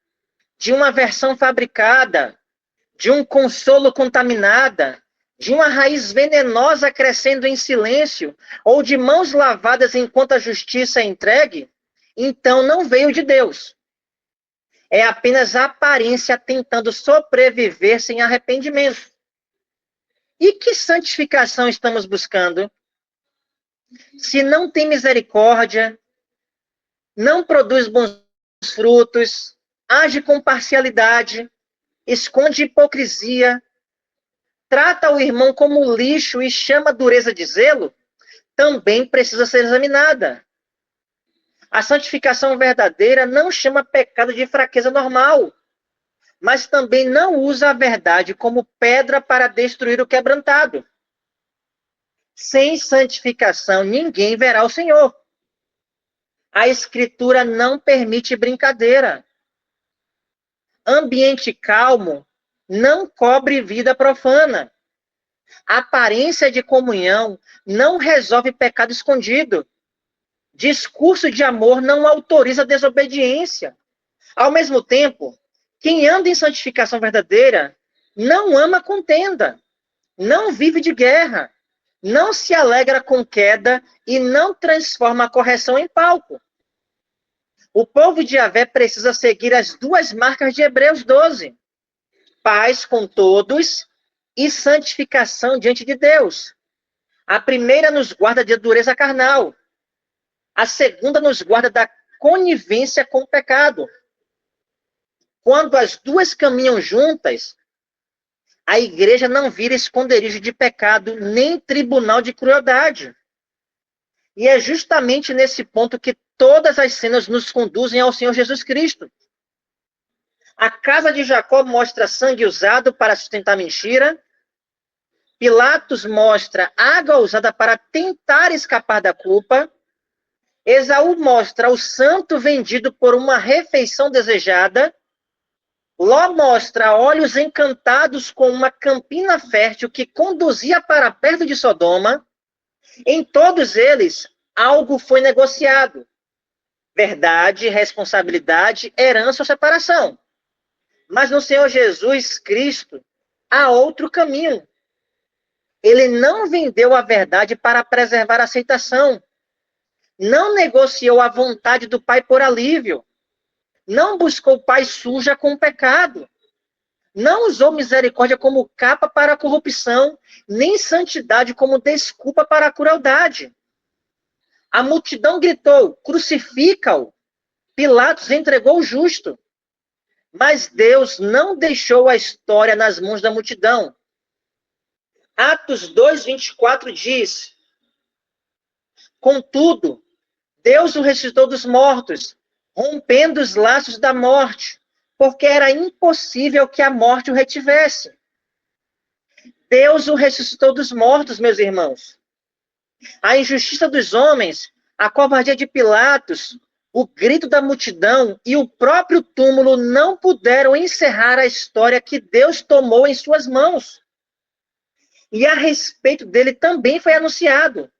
de uma versão fabricada, de um consolo contaminada, de uma raiz venenosa crescendo em silêncio, ou de mãos lavadas enquanto a justiça é entregue, então não veio de Deus. É apenas a aparência tentando sobreviver sem arrependimento. E que santificação estamos buscando? Se não tem misericórdia, não produz bons frutos, age com parcialidade, esconde hipocrisia, trata o irmão como lixo e chama a dureza de zelo, também precisa ser examinada. A santificação verdadeira não chama pecado de fraqueza normal, mas também não usa a verdade como pedra para destruir o quebrantado. Sem santificação, ninguém verá o Senhor. A Escritura não permite brincadeira. Ambiente calmo não cobre vida profana. A aparência de comunhão não resolve pecado escondido. Discurso de amor não autoriza desobediência. Ao mesmo tempo, quem anda em santificação verdadeira não ama contenda, não vive de guerra, não se alegra com queda e não transforma a correção em palco. O povo de Yahvé precisa seguir as duas marcas de Hebreus 12. Paz com todos e santificação diante de Deus. A primeira nos guarda de dureza carnal. A segunda nos guarda da conivência com o pecado. Quando as duas caminham juntas, a igreja não vira esconderijo de pecado, nem tribunal de crueldade. E é justamente nesse ponto que todas as cenas nos conduzem ao Senhor Jesus Cristo. A casa de Jacó mostra sangue usado para sustentar mentira. Pilatos mostra água usada para tentar escapar da culpa. Esaú mostra o santo vendido por uma refeição desejada. Ló mostra olhos encantados com uma campina fértil que conduzia para perto de Sodoma. Em todos eles, algo foi negociado. Verdade, responsabilidade, herança ou separação. Mas no Senhor Jesus Cristo, há outro caminho. Ele não vendeu a verdade para preservar a aceitação. Não negociou a vontade do Pai por alívio. Não buscou paz suja com o pecado. Não usou misericórdia como capa para a corrupção, nem santidade como desculpa para a crueldade. A multidão gritou, crucifica-o. Pilatos entregou o justo. Mas Deus não deixou a história nas mãos da multidão. Atos 2:24 diz: contudo, Deus o ressuscitou dos mortos, rompendo os laços da morte, porque era impossível que a morte o retivesse. Deus o ressuscitou dos mortos, meus irmãos. A injustiça dos homens, a covardia de Pilatos, o grito da multidão e o próprio túmulo não puderam encerrar a história que Deus tomou em suas mãos. E a respeito dele também foi anunciado.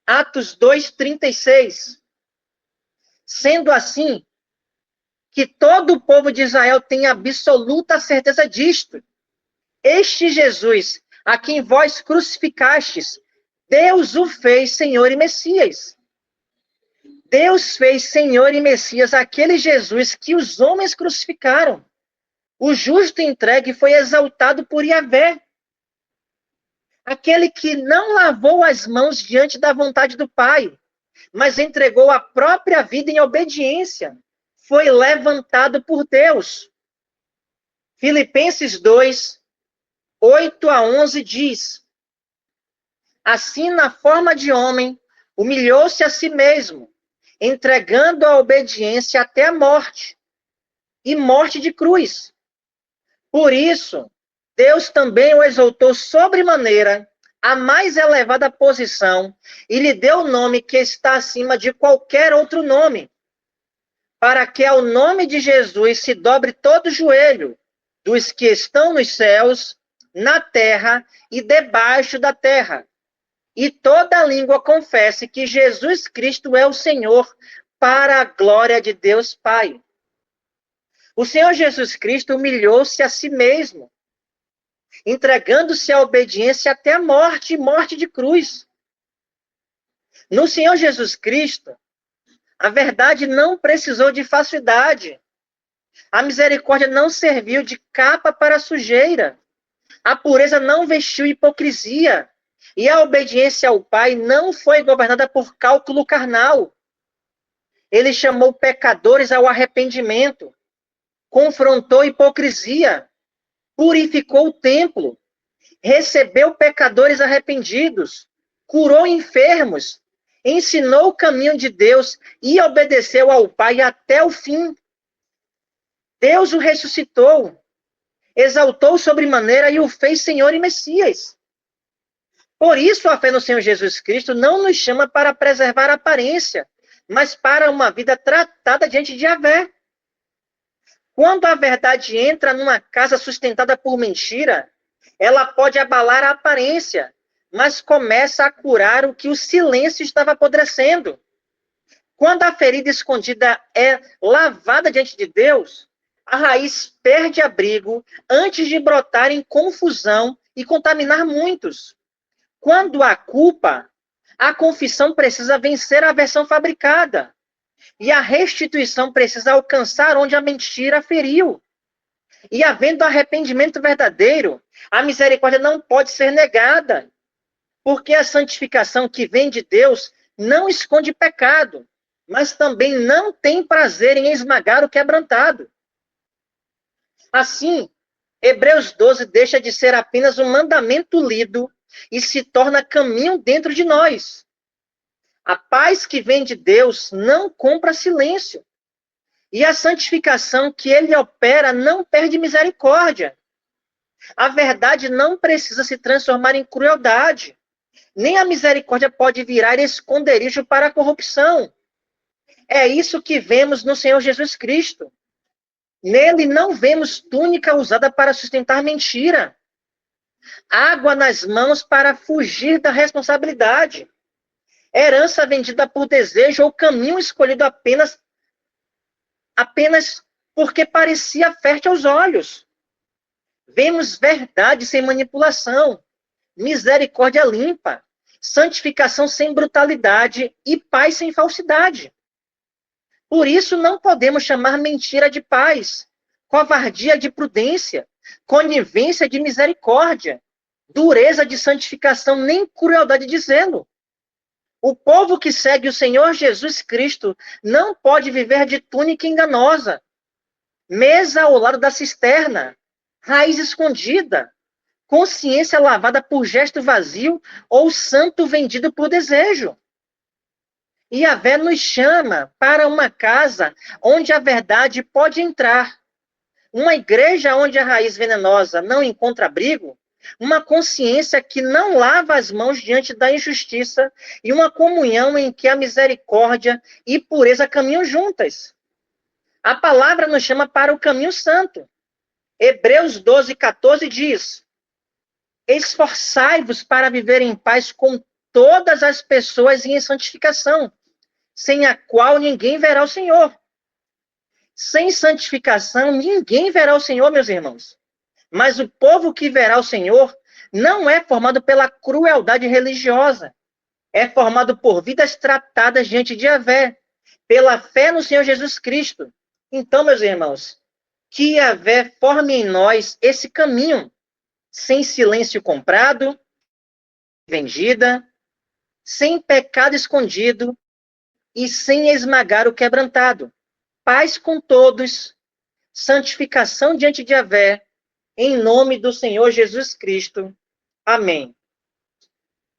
Atos 2:36. Sendo assim, que todo o povo de Israel tem absoluta certeza disto. Este Jesus, a quem vós crucificastes, Deus o fez Senhor e Messias. Deus fez Senhor e Messias aquele Jesus que os homens crucificaram. O justo entregue foi exaltado por Yahvé. Aquele que não lavou as mãos diante da vontade do Pai, mas entregou a própria vida em obediência, foi levantado por Deus. Filipenses 2:8-11 diz: assim, na forma de homem, humilhou-se a si mesmo, entregando a obediência até a morte, e morte de cruz. Por isso, Deus também o exaltou sobremaneira, a mais elevada posição, e lhe deu o nome que está acima de qualquer outro nome, para que ao nome de Jesus se dobre todo o joelho, dos que estão nos céus, na terra e debaixo da terra, e toda língua confesse que Jesus Cristo é o Senhor, para a glória de Deus Pai. O Senhor Jesus Cristo humilhou-se a si mesmo, entregando-se à obediência até a morte, morte de cruz. No Senhor Jesus Cristo, a verdade não precisou de falsidade. A misericórdia não serviu de capa para a sujeira. A pureza não vestiu hipocrisia. E a obediência ao Pai não foi governada por cálculo carnal. Ele chamou pecadores ao arrependimento, confrontou hipocrisia, purificou o templo, recebeu pecadores arrependidos, curou enfermos, ensinou o caminho de Deus e obedeceu ao Pai até o fim. Deus o ressuscitou, exaltou sobremaneira e o fez Senhor e Messias. Por isso, a fé no Senhor Jesus Cristo não nos chama para preservar a aparência, mas para uma vida tratada diante de Yahvé. Quando a verdade entra numa casa sustentada por mentira, ela pode abalar a aparência, mas começa a curar o que o silêncio estava apodrecendo. Quando a ferida escondida é lavada diante de Deus, a raiz perde abrigo antes de brotar em confusão e contaminar muitos. Quando há culpa, a confissão precisa vencer a versão fabricada. E a restituição precisa alcançar onde a mentira feriu. E havendo arrependimento verdadeiro, a misericórdia não pode ser negada. Porque a santificação que vem de Deus não esconde pecado, mas também não tem prazer em esmagar o quebrantado. Assim, Hebreus 12 deixa de ser apenas um mandamento lido e se torna caminho dentro de nós. A paz que vem de Deus não compra silêncio. E a santificação que ele opera não perde misericórdia. A verdade não precisa se transformar em crueldade. Nem a misericórdia pode virar esconderijo para a corrupção. É isso que vemos no Senhor Jesus Cristo. Nele não vemos túnica usada para sustentar mentira. Água nas mãos para fugir da responsabilidade. Herança vendida por desejo ou caminho escolhido apenas porque parecia fértil aos olhos. Vemos verdade sem manipulação, misericórdia limpa, santificação sem brutalidade e paz sem falsidade. Por isso não podemos chamar mentira de paz, covardia de prudência, conivência de misericórdia, dureza de santificação, nem crueldade de zelo. O povo que segue o Senhor Jesus Cristo não pode viver de túnica enganosa. Mesa ao lado da cisterna, raiz escondida, consciência lavada por gesto vazio ou santo vendido por desejo. E Yahvé nos chama para uma casa onde a verdade pode entrar. Uma igreja onde a raiz venenosa não encontra abrigo, uma consciência que não lava as mãos diante da injustiça e uma comunhão em que a misericórdia e pureza caminham juntas. A palavra nos chama para o caminho santo. Hebreus 12:14 diz: esforçai-vos para viver em paz com todas as pessoas e em santificação, sem a qual ninguém verá o Senhor. Sem santificação, ninguém verá o Senhor, meus irmãos. Mas o povo que verá o Senhor não é formado pela crueldade religiosa. É formado por vidas tratadas diante de Yahvé, pela fé no Senhor Jesus Cristo. Então, meus irmãos, que Yahvé forme em nós esse caminho, sem silêncio comprado, vendida, sem pecado escondido e sem esmagar o quebrantado. Paz com todos, santificação diante de Yahvé, em nome do Senhor Jesus Cristo. Amém.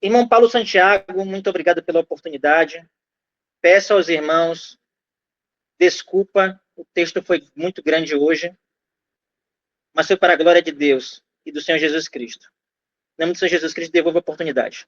Irmão Paulo Santiago, muito obrigado pela oportunidade. Peço aos irmãos desculpa, o texto foi muito grande hoje, mas foi para a glória de Deus e do Senhor Jesus Cristo. Em nome do Senhor Jesus Cristo, devolvo a oportunidade.